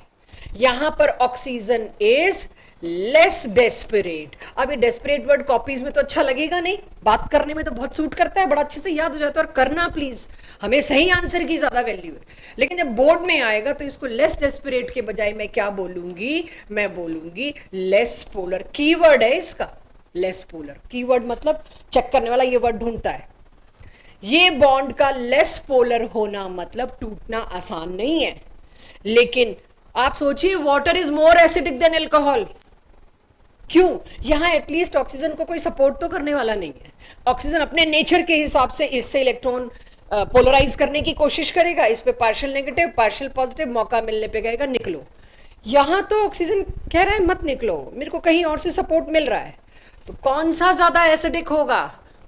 Speaker 1: यहां पर ऑक्सीजन इज लेस डेस्परेट। अब ये डेस्परेट वर्ड कॉपीज में तो अच्छा लगेगा नहीं, बात करने में तो बहुत सूट करता है, बड़ा अच्छे से याद हो जाता है, और करना प्लीज, हमें सही आंसर की ज्यादा वैल्यू है। लेकिन जब बोर्ड में आएगा तो इसको लेस डेस्परेट के बजाय मैं क्या बोलूंगी? मैं बोलूंगी लेस पोलर। कीवर्ड है इसका लेस पोलर। कीवर्ड मतलब चेक करने वाला ये वर्ड ढूंढता है। ये बॉन्ड का लेस पोलर होना मतलब टूटना आसान नहीं है। लेकिन आप सोचिए, water is more acidic then alcohol. क्यों? यहां एटलीस्ट ऑक्सीजन को कोई सपोर्ट तो करने वाला नहीं है। ऑक्सीजन अपने नेचर के हिसाब से इससे इलेक्ट्रॉन पोलराइज करने की कोशिश करेगा, इस पे पार्शियल नेगेटिव पार्शियल पॉजिटिव, मौका मिलने पे कहेगा निकलो। यहां तो ऑक्सीजन कह रहा है मत निकलो, मेरे को कहीं और से सपोर्ट मिल रहा है। तो कौन सा ज्यादा एसिडिक होगा?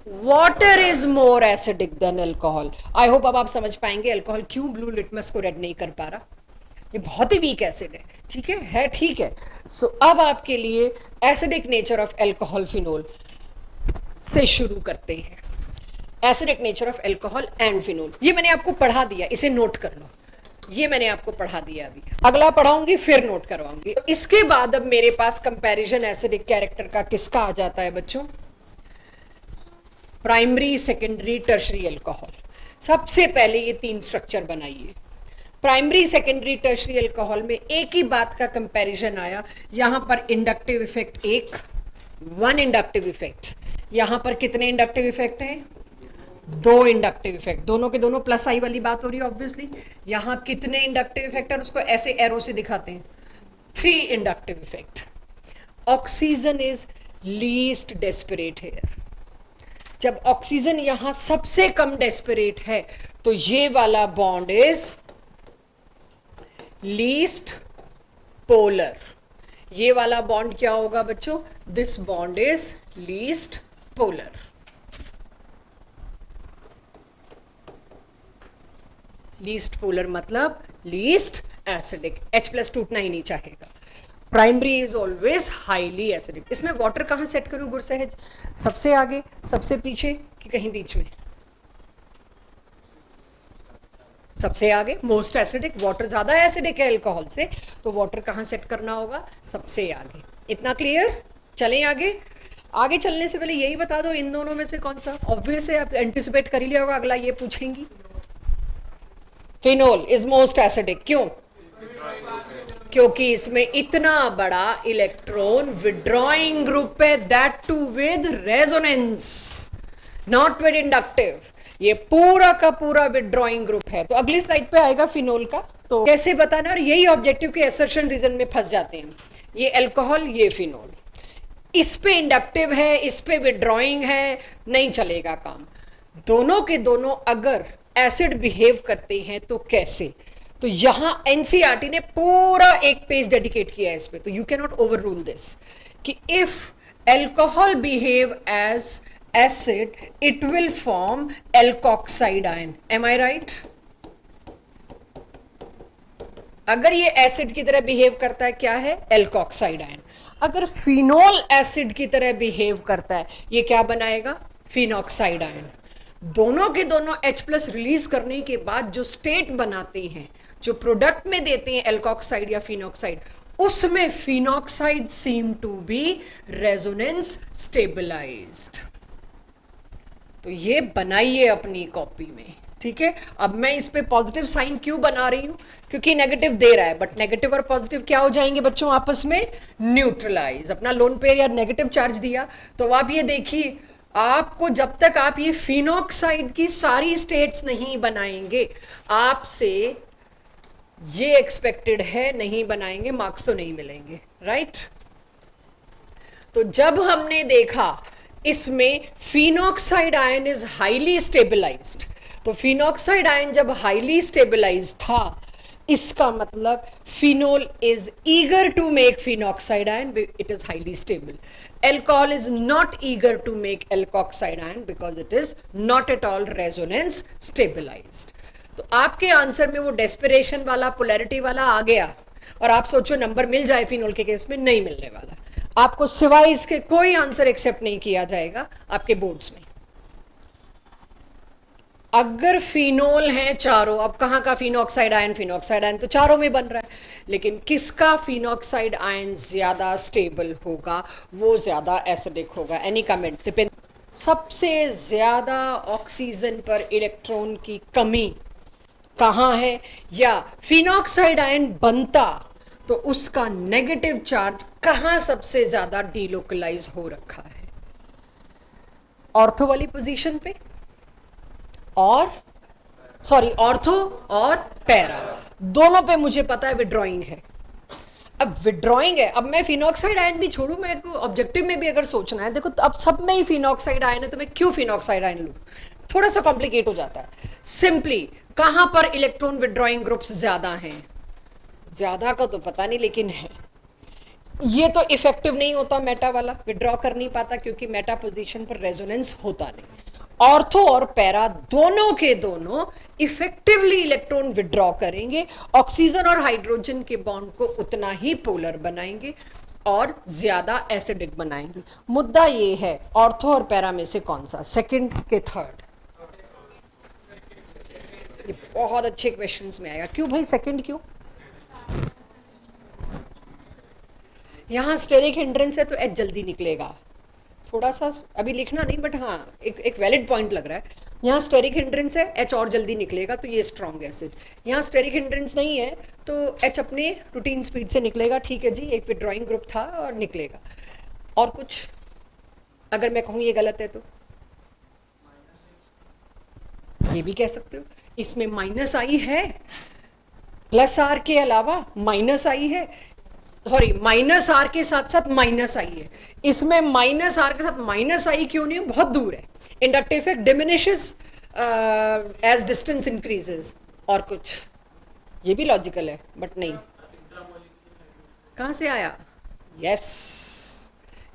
Speaker 1: Water is more acidic then alcohol. I hope अब आप समझ पाएंगे एल्कोहल क्यों ब्लू लिटमस को रेड नहीं कर पा रहा। ये बहुत ही वीक एसिड है, ठीक है ठीक है। सो अब आपके लिए acidic nature of alcohol phenol से शुरू करते हैं। Acidic nature of alcohol and phenol, ये मैंने आपको पढ़ा दिया, इसे नोट कर लो। ये मैंने आपको पढ़ा दिया, अभी अगला पढ़ाऊंगी फिर नोट करवाऊंगी। इसके बाद अब मेरे पास कंपैरिजन एसिडिक कैरेक्टर का किसका आ जाता है बच्चों? Primary, secondary, tertiary alcohol. सबसे पहले ये 3 स्ट्रक्चर बनाइए। प्राइमरी, सेकेंडरी, टर्शरी अल्कोहल में एक ही बात का कंपैरिजन आया, यहां पर इंडक्टिव इफेक्ट 1 इंडक्टिव इफेक्ट, यहां पर कितने इंडक्टिव इफेक्ट हैं? 2 इंडक्टिव इफेक्ट, दोनों के दोनों प्लस आई वाली बात हो रही है ऑब्वियसली। यहां कितने इंडक्टिव इफेक्ट है उसको ऐसे एरो से दिखाते हैं, 3 inductive effect. Oxygen is least desperate here. जब ऑक्सीजन यहां सबसे कम डेस्परेट है तो ये वाला बॉन्ड इज लीस्ट पोलर। ये वाला बॉन्ड क्या होगा बच्चों? This bond is least polar. Least polar मतलब लीस्ट एसिडिक, H+ टूटना ही नहीं चाहेगा। Primary is always highly acidic. इसमें वाटर कहां सेट करूं गुरसहज? सबसे आगे, सबसे पीछे, कि कहीं बीच में? सबसे आगे, मोस्ट एसिडिक। वाटर ज्यादा एसिडिक है अल्कोहल से, तो वाटर कहां सेट करना होगा? सबसे आगे। इतना क्लियर? चलें आगे। आगे चलने से पहले यही बता दो, इन दोनों में से कौन सा? ऑब्वियस है, आप एंटिसिपेट कर ही लिया होगा, अगला ये पूछेंगी। Phenol is most acidic. क्यों? क्योंकि इसमें इतना बड़ा इलेक्ट्रॉन विड्रॉइंग ग्रुप है, that too with resonance, not with inductive. ये पूरा का पूरा विड्रॉइंग ग्रुप है। तो अगली स्लाइड पे आएगा फिनोल का, तो कैसे बताना, और यही ऑब्जेक्टिव के असर्शन रीजन में फंस जाते हैं। ये अल्कोहल, ये फिनोल, इस पे इंडक्टिव है, इस पे विड्रॉइंग है, नहीं चलेगा काम। दोनों के दोनों अगर एसिड बिहेव करते हैं तो कैसे? तो यहां एनसीईआरटी ने पूरा एक पेज डेडिकेट किया है इस पे, तो you can not overrule this कि if alcohol behave as acid it will form alkoxide ion. Am I right? अगर ये एसिड की तरह बिहेव करता है, क्या है? Alkoxide ion. अगर फिनोल एसिड की तरह बिहेव करता है, ये क्या बनाएगा? Phenoxide ion. दोनों के दोनों H+ रिलीज करने के बाद जो स्टेट बनाते हैं, जो प्रोडक्ट में देते हैं एल्कोक्साइड या फिनॉक्साइड, उसमें phenoxide seem to be resonance stabilized. तो ये बनाइए अपनी कॉपी में, ठीक है। अब मैं इस पे पॉजिटिव साइन क्यों बना रही हूं? क्योंकि नेगेटिव दे रहा है, बट नेगेटिव और पॉजिटिव क्या हो जाएंगे बच्चों? आपस में न्यूट्रलाइज। अपना लोन पेयर या नेगेटिव चार्ज दिया, तो आप ये देखिए, आपको जब तक आप ये फिनॉक्साइड की सारी स्टेट्स नहीं बनाएंगे, आपसे ये एक्सपेक्टेड है, नहीं बनाएंगे मार्क्स तो नहीं मिलेंगे, राइट। तो जब हमने देखा इसमें phenoxide ion is highly stabilized, तो फिनॉक्साइड आयन जब हाईली स्टेबलाइज्ड था, इसका मतलब phenol is eager to make phenoxide ion, it is highly stable. Alcohol is not eager to make alkoxide ion because it is not at all resonance stabilized. तो आपके answer में वो desperation वाला, polarity वाला आ गया, और आप सोचो नंबर मिल जाए फिनोल के केस में, नहीं मिलने वाला। आपको सिवाय इसके कोई आंसर एक्सेप्ट नहीं किया जाएगा आपके बोर्ड्स में। अगर फिनोल है चारों, अब कहाँ का फिनॉक्साइड आयन? फिनॉक्साइड आयन तो चारों में बन रहा है, लेकिन किसका फिनॉक्साइड आयन ज्यादा स्टेबल होगा, वो ज्यादा एसिडिक होगा? Any comment? डिपेंड। सबसे ज्यादा ऑक्सीजन पर इलेक्ट्रॉन की कमी कहाँ है, या फिनॉक्साइड आयन बनता तो उसका नेगेटिव चार्ज कहाँ सबसे ज्यादा डीलोकलाइज हो रखा है? ऑर्थो वाली पोजीशन पे, और सॉरी ऑर्थो और पैरा, दोनों पे मुझे पता है विड्रॉइंग है। अब विड्रॉइंग है, अब मैं फिनॉक्साइड आयन भी छोड़ू, मैं ऑब्जेक्टिव में भी अगर सोचना है, देखो अब सब में ही फिनॉक्साइड आयन है, तो मैं क्यों फिनॉक्साइड आयन लूं? थोड़ा सा कॉम्प्लिकेट हो जाता है। सिंपली कहां पर इलेक्ट्रॉन विड्रॉइंग ग्रुप्स ज्यादा हैं? ज्यादा का तो पता नहीं, लेकिन है। ये तो इफेक्टिव नहीं होता, मेटा वाला विड्रॉ कर नहीं पाता, क्योंकि मेटा पोजीशन पर रेजोनेंस होता नहीं। ऑर्थो और पैरा दोनों के दोनों इफेक्टिवली इलेक्ट्रॉन विड्रॉ करेंगे, ऑक्सीजन और हाइड्रोजन के बॉन्ड को उतना ही पोलर बनाएंगे और ज्यादा एसिडिक बनाएंगे। मुद्दा ये है, ऑर्थो और पैरा में से कौन सा? सेकंड के थर्ड? ये बहुत अच्छे क्वेश्चंस में आएगा। क्यों भाई सेकंड क्यों? यहाँ स्टेरिक हिंड्रेंस है तो एच जल्दी निकलेगा। थोड़ा सा अभी लिखना नहीं, बट हाँ एक वैलिड पॉइंट लग रहा है। यहाँ स्टेरिक हिंड्रेंस है, एच और जल्दी निकलेगा, तो ये स्ट्रॉन्ग एसिड। यहाँ स्टेरिक हिंड्रेंस नहीं है तो एच अपने रूटीन स्पीड से निकलेगा। ठीक है जी, एक विड्रॉइंग ग्रुप था और निकलेगा। और कुछ अगर मैं कहूँ ये गलत है तो ये भी कह सकते हो। इसमें माइनस आई है, प्लस आर के अलावा माइनस आई है, सॉरी माइनस आर के साथ साथ माइनस आई है। इसमें माइनस आर के साथ माइनस आई क्यों नहीं है? बहुत दूर है। Inductive effect diminishes as distance increases. और कुछ ये भी लॉजिकल है बट नहीं। कहां से आया? Yes,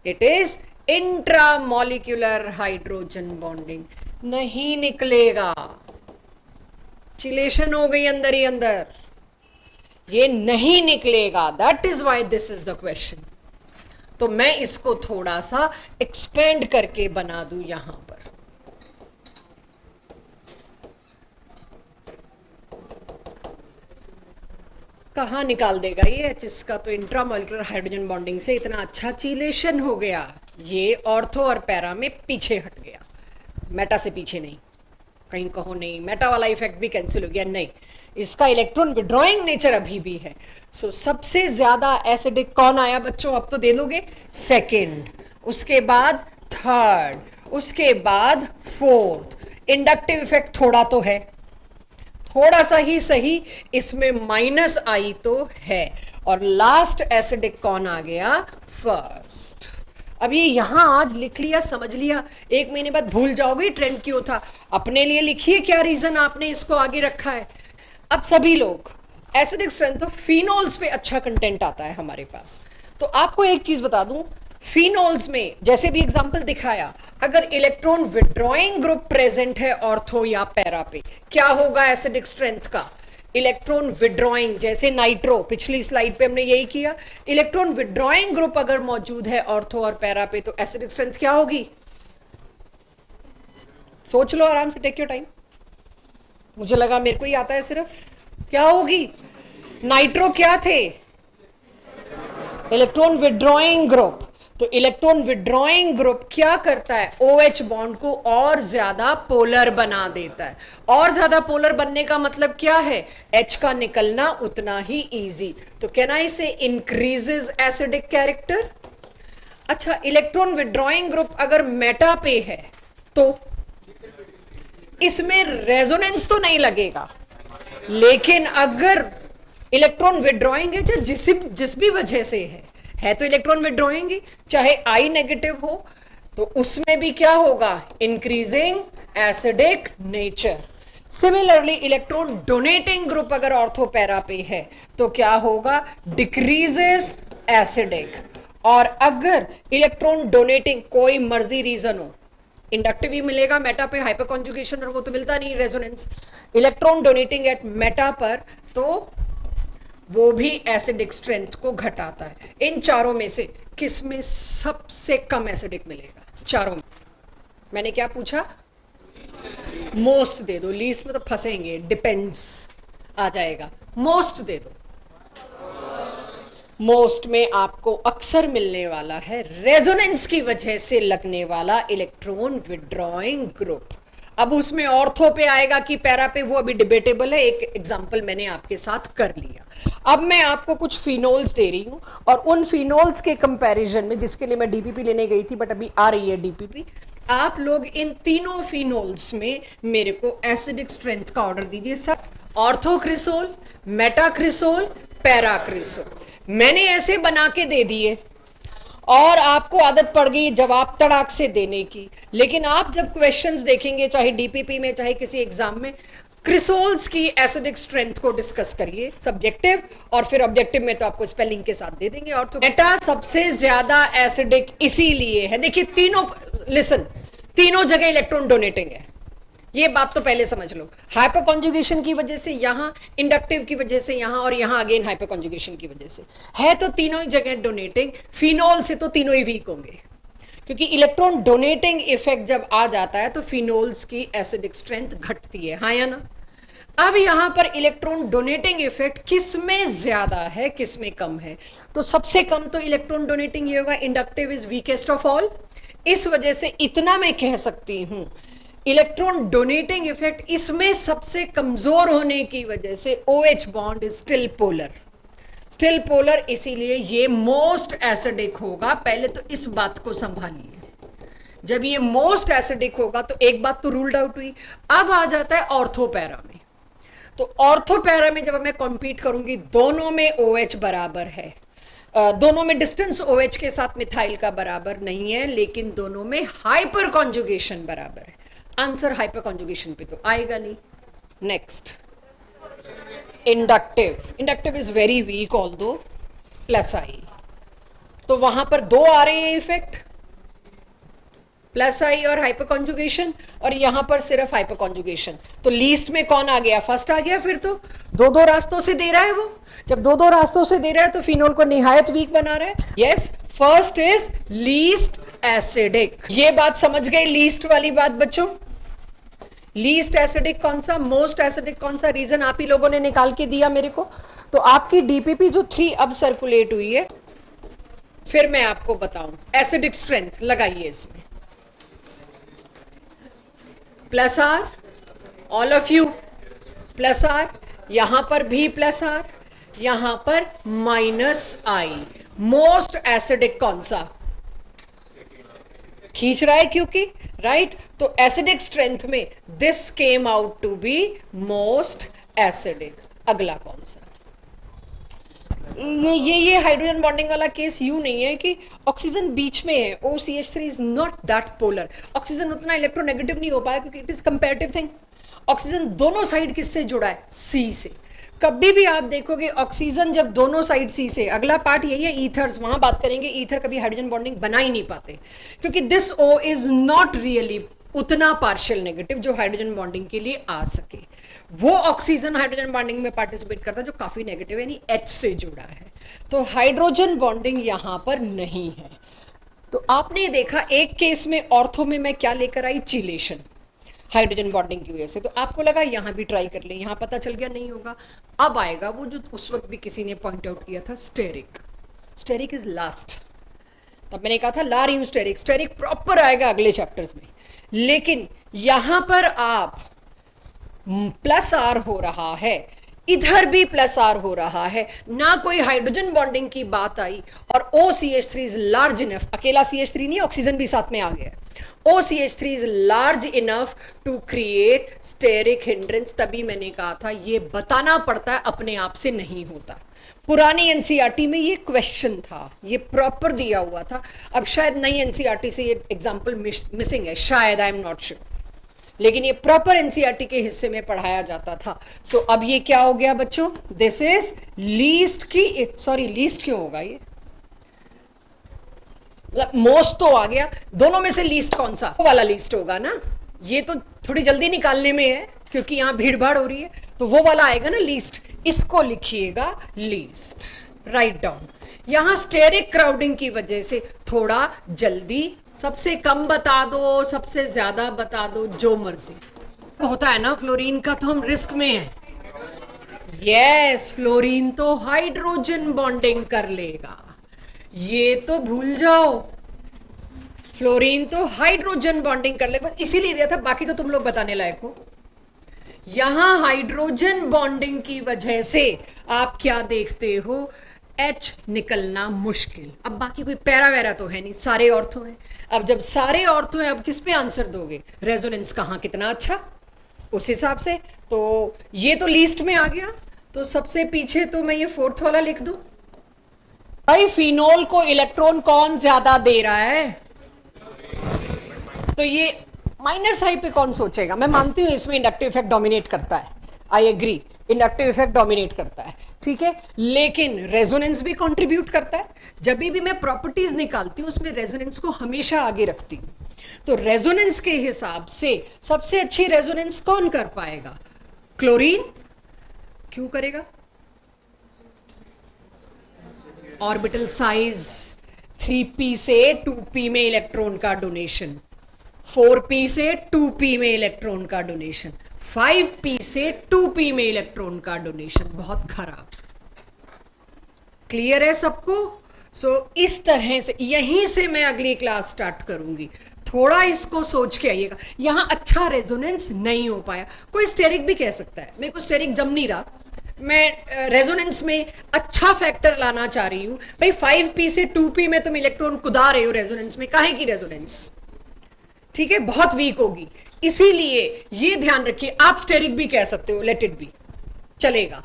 Speaker 1: it is intramolecular hydrogen bonding. नहीं निकलेगा, चिलेशन हो गई अंदर ही अंदर, ये नहीं निकलेगा। That is why this is the question. तो मैं इसको थोड़ा सा एक्सपेंड करके बना दूं यहां पर। कहां निकाल देगा ये? इसका तो इंट्रामॉलिक्यूलर हाइड्रोजन बॉन्डिंग से इतना अच्छा चिलेशन हो गया, ये ऑर्थो और पैरा में पीछे हट गया, मेटा से पीछे नहीं। कहीं कहो नहीं मेटा वाला इफेक्ट भी कैंसिल हो गया, नहीं, इसका इलेक्ट्रॉन विड्रॉइंग नेचर अभी भी है। सो सबसे ज्यादा एसिडिक कौन आया बच्चों? अब तो दे दोगे। सेकंड, उसके बाद थर्ड, उसके बाद फोर्थ। इंडक्टिव इफेक्ट थोड़ा तो है, थोड़ा सा ही सही, इसमें माइनस आई तो है। और लास्ट एसिडिक कौन आ गया? फर्स्ट। अब ये यहां आज लिख लिया, समझ लिया, एक महीने बाद भूल जाओगे ट्रेंड क्यों था। अपने लिए लिखिए क्या रीजन आपने इसको आगे रखा है। अब सभी लोग एसिडिक स्ट्रेंथ ऑफ फिनोल्स पे अच्छा कंटेंट आता है हमारे पास। तो आपको एक चीज बता दूं, फिनोल्स में जैसे भी एग्जांपल दिखाया, अगर इलेक्ट्रॉन विड्रॉइंग ग्रुप प्रेजेंट है ऑर्थो या पैरा पे, क्या होगा एसिडिक स्ट्रेंथ का? इलेक्ट्रॉन विड्रॉइंग, जैसे नाइट्रो, पिछली स्लाइड पे हमने यही किया। इलेक्ट्रॉन विड्रॉइंग ग्रुप अगर मौजूद है ऑर्थो और पैरा पे तो एसिडिक स्ट्रेंथ क्या होगी? सोच लो आराम से, टेक योर टाइम। मुझे लगा मेरे को ही आता है सिर्फ। क्या होगी? नाइट्रो क्या थे? Electron withdrawing group. तो इलेक्ट्रॉन विड्रॉइंग ग्रुप क्या करता है? OH बॉन्ड को और ज्यादा पोलर बना देता है। और ज्यादा पोलर बनने का मतलब क्या है? H का निकलना उतना ही इजी। तो कैन आई से इंक्रीजेस एसिडिक कैरेक्टर। अच्छा, इलेक्ट्रॉन विड्रॉइंग ग्रुप अगर मेटा पे है तो इसमें रेजोनेंस तो नहीं लगेगा, लेकिन अगर इलेक्ट्रॉन विड्रॉइंग है, चाहे जिस भी वजह से है तो इलेक्ट्रॉन विड्रॉइंग ही, चाहे I नेगेटिव हो, तो उसमें भी क्या होगा? Increasing acidic nature. Similarly electron donating group अगर ऑर्थो पैरा पे है तो क्या होगा? Decreases acidic. और अगर इलेक्ट्रॉन डोनेटिंग कोई मर्जी रीजन हो, इंडक्टिव ही मिलेगा मेटा पे, हाइपर कॉन्जुगेशन और वो तो मिलता नहीं, resonance. Electron donating at meta पर तो वो भी एसिडिक स्ट्रेंथ को घटाता है। इन चारों में से किस में सबसे कम एसिडिक मिलेगा? चारों में। मैंने क्या पूछा? मोस्ट दे दो, लीस्ट में तो फंसेंगे, डिपेंड्स आ जाएगा। मोस्ट दे दो। मोस्ट में आपको अक्सर मिलने वाला है रेजोनेंस की वजह से लगने वाला इलेक्ट्रॉन विड्रॉइंग ग्रुप। अब उसमें ऑर्थो पे आएगा कि पैरा पे, वो अभी डिबेटेबल है। एक एग्जांपल मैंने आपके साथ कर लिया। अब मैं आपको कुछ फिनोल्स दे रही हूं और उन फिनोल्स के कंपैरिजन में, जिसके लिए मैं डीपीपी लेने गई थी बट अभी आ रही है डीपीपी, आप लोग इन तीनों फिनोल्स में मेरे को एसिडिक स्ट्रेंथ का ऑर्डर दीजिए सर। ऑर्थोक्रिसोल, मेटाक्रिसोल, पैराक्रिसोल। मैंने ऐसे बना के दे दिए और आपको आदत पड़ गई जवाब तड़ाक से देने की। लेकिन आप जब क्वेश्चंस देखेंगे, चाहे डीपीपी में चाहे किसी एग्जाम में, क्रिसोल्स की एसिडिक स्ट्रेंथ को डिस्कस करिए, सब्जेक्टिव, और फिर ऑब्जेक्टिव में तो आपको स्पेलिंग के साथ दे देंगे। और तो मेटा सबसे ज्यादा एसिडिक इसीलिए है, देखिए तीनों, लिसन, तीनों जगह इलेक्ट्रॉन डोनेटिंग है, ये बात तो पहले समझ लो। हाइपर कॉन्जुगेशन की वजह से यहां, इंडक्टिव की वजह से यहां, और यहां अगेन हाइपर कॉन्जुगेशन की वजह से है, तो तीनों ही जगह डोनेटिंग। फिनोल से तो तीनों ही वीक होंगे, क्योंकि इलेक्ट्रॉन डोनेटिंग इफेक्ट जब आ जाता है तो फिनोल्स की एसिडिक स्ट्रेंथ घटती है, हाँ या ना? अब यहां पर इलेक्ट्रॉन डोनेटिंग इफेक्ट किस में ज्यादा है, किस में कम है? तो सबसे कम तो इलेक्ट्रॉन डोनेटिंग ये होगा, inductive is weakest of all. इस वजह से इतना मैं कह सकती हूं, इलेक्ट्रॉन डोनेटिंग इफेक्ट इसमें सबसे कमजोर होने की वजह से OH bond is still polar, still polar, इसीलिए ये मोस्ट एसिडिक होगा। पहले तो इस बात को संभालिए, जब ये मोस्ट एसिडिक होगा तो एक बात तो रूल्ड आउट हुई। अब आ जाता है ऑर्थोपैरा में। तो ऑर्थोपैरा में जब मैं कॉम्पीट करूंगी, दोनों में OH बराबर है, दोनों में डिस्टेंस OH के साथ मिथाइल का बराबर नहीं है, लेकिन दोनों में हाइपर कॉन्जुगेशन बराबर है। आंसर हाइपर कॉन्जुगेशन पे तो आएगा नहीं। Next, inductive, inductive is very weak although plus I, तो वहां पर दो आ रहे हैं इफेक्ट, प्लस आई और हाइपर कॉन्जुगेशन, और यहां पर सिर्फ हाइपर कॉन्जुगेशन। तो लीस्ट में कौन आ गया? फर्स्ट आ गया। फिर तो दो दो रास्तों से दे रहा है वो, जब दो दो रास्तों से दे रहा है तो फिनोल को निहायत वीक बना रहा है। Yes, first is least acidic. ये बात समझ गए लीस्ट वाली बात बच्चों? लीस्ट एसिडिक कौन सा, मोस्ट एसिडिक कौन सा? रीजन आप ही लोगों ने निकाल के दिया मेरे को। तो आपकी डीपीपी जो 3 अब सर्कुलेट हुई है, फिर मैं आपको बताऊं एसिडिक स्ट्रेंथ लगाइए इसमें। Plus R, all of you plus R, यहां पर भी प्लस आर, यहां पर माइनस आई। मोस्ट एसिडिक कौन सा? खींच रहा है क्योंकि राइट, तो एसिडिक स्ट्रेंथ में this came out to be most acidic. अगला कौन सा? ये हाइड्रोजन बॉन्डिंग वाला केस यूं नहीं है कि ऑक्सीजन बीच में है, OCH3 is not that polar. Oxygen उतना इलेक्ट्रोनेगेटिव नहीं हो पाया क्योंकि it is comparative thing. Oxygen दोनों साइड किससे जुड़ा है? C से। कभी भी आप देखोगे ऑक्सीजन जब दोनों साइड C से, अगला पार्ट यही है ईथर्स, वहां बात करेंगे। ईथर कभी हाइड्रोजन बॉन्डिंग बना ही नहीं पाते क्योंकि this O is not really उतना पार्शियल नेगेटिव जो हाइड्रोजन बॉन्डिंग के लिए आ सके। वो ऑक्सीजन हाइड्रोजन बॉन्डिंग में पार्टिसिपेट करता है जो काफी नेगेटिव यानी H से जुड़ा है। तो हाइड्रोजन बॉन्डिंग यहां पर नहीं है। तो आपने देखा एक केस में ऑर्थो में मैं क्या लेकर आई? चिलेशन, हाइड्रोजन बॉन्डिंग की वजह से। तो आपको लगा यहां भी ट्राई कर ले, यहां पता चल गया नहीं होगा। अब आएगा वो जो उस वक्त भी किसी ने पॉइंट आउट किया था, स्टेरिक। Steric is last. तब मैंने कहा था ला रही हूं स्टेरिक, स्टेरिक प्रॉपर आएगा अगले चैप्टर्स में। लेकिन यहां पर आप प्लस आर हो रहा है, इधर भी प्लस आर हो रहा है, ना कोई हाइड्रोजन बॉन्डिंग की बात आई, और OCH3 इज लार्ज इनफ, अकेला CH3 नहीं, ऑक्सीजन भी साथ में आ गया। OCH3 is large enough to create steric hindrance. तभी मैंने कहा था ये बताना पड़ता है, अपने आप से नहीं होता। पुरानी NCERT में ये क्वेश्चन था, ये प्रॉपर दिया हुआ था। अब शायद नई NCERT से ये एग्जाम्पल मिसिंग है, शायद, आई एम नॉट श्योर, लेकिन ये प्रॉपर NCERT के हिस्से में पढ़ाया जाता था। सो अब ये क्या हो गया बच्चों? दिस इज लीस्ट की, सॉरी लीस्ट क्यों होगा ये, मतलब मोस्ट तो आ गया, दोनों में से लीस्ट कौन सा? वो वाला लीस्ट होगा ना। ये तो थोड़ी जल्दी निकालने में है क्योंकि यहां भीड़ भाड़ हो रही है, तो वो वाला आएगा ना लीस्ट। इसको लिखिएगा लीस्ट, राइट डाउन। यहां स्टेरिक क्राउडिंग की वजह से थोड़ा जल्दी, सबसे कम बता दो, सबसे ज्यादा बता दो, जो मर्जी होता है ना। फ्लोरीन का तो हम रिस्क में हैं। यस, फ्लोरीन तो हाइड्रोजन बॉन्डिंग कर लेगा, ये तो भूल जाओ। फ्लोरीन तो हाइड्रोजन बॉन्डिंग कर लेगा, इसीलिए दिया था, बाकी तो तुम लोग बताने लायक हो। यहां हाइड्रोजन बॉन्डिंग की वजह से आप क्या देखते हो? H निकलना मुश्किल। अब बाकी कोई पैरा वैरा तो है नहीं, सारे ऑर्थो हैं। अब जब सारे ऑर्थो हैं, अब किस पे आंसर दोगे? रेजोनेंस कहां कितना अच्छा, उस हिसाब से। तो ये तो लीस्ट में आ गया, तो सबसे पीछे तो मैं ये 4th वाला लिख दूं। भाई फिनोल को इलेक्ट्रॉन कौन ज्यादा दे रहा है? तो ये माइनस हाई पे कौन सोचेगा? मैं मानती हूं इसमें इंडक्टिव इफेक्ट डोमिनेट करता है, I agree, inductive effect dominate करता है, ठीक है, लेकिन रेजोनेंस भी कंट्रीब्यूट करता है। जब भी मैं प्रॉपर्टीज निकालती हूं उसमें रेजोनेंस को हमेशा आगे रखती हूं। तो रेजोनेंस के हिसाब से सबसे अच्छी रेजोनेंस कौन कर पाएगा? क्लोरीन। क्यों करेगा? ऑर्बिटल साइज 3p से 2p में इलेक्ट्रॉन का डोनेशन, 4p से 2p में इलेक्ट्रॉन का डोनेशन, 5p से 2p में इलेक्ट्रॉन का डोनेशन, बहुत खराब। क्लियर है सबको? इस तरह से यहीं से मैं अगली क्लास स्टार्ट करूंगी। थोड़ा इसको सोच के आइएगा। यहां अच्छा रेजोनेंस नहीं हो पाया, कोई स्टेरिक भी कह सकता है, मेरे को स्टेरिक जम नहीं रहा, मैं रेजोनेंस में अच्छा फैक्टर लाना चाह रही हूं। भाई 5p से 2p में तुम इलेक्ट्रॉन कुदा रहे हो रेजोनेंस में, काहे की रेजोनेंस? ठीक है, बहुत वीक होगी। इसीलिए ये ध्यान रखिए, आप स्टेरिक भी कह सकते हो, लेट इट बी, चलेगा।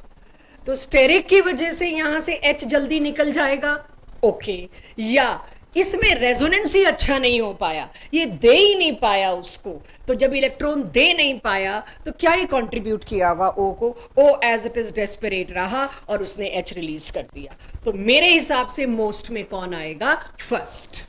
Speaker 1: तो स्टेरिक की वजह से यहां से H जल्दी निकल जाएगा, ओके। या इसमें रेजोनेंस ही अच्छा नहीं हो पाया, ये दे ही नहीं पाया उसको, तो जब इलेक्ट्रॉन दे नहीं पाया तो क्या ही कंट्रीब्यूट किया होगा O को? O as it is desperate रहा और उसने H रिलीज कर दिया। तो मेरे हिसाब से मोस्ट में कौन आएगा? फर्स्ट।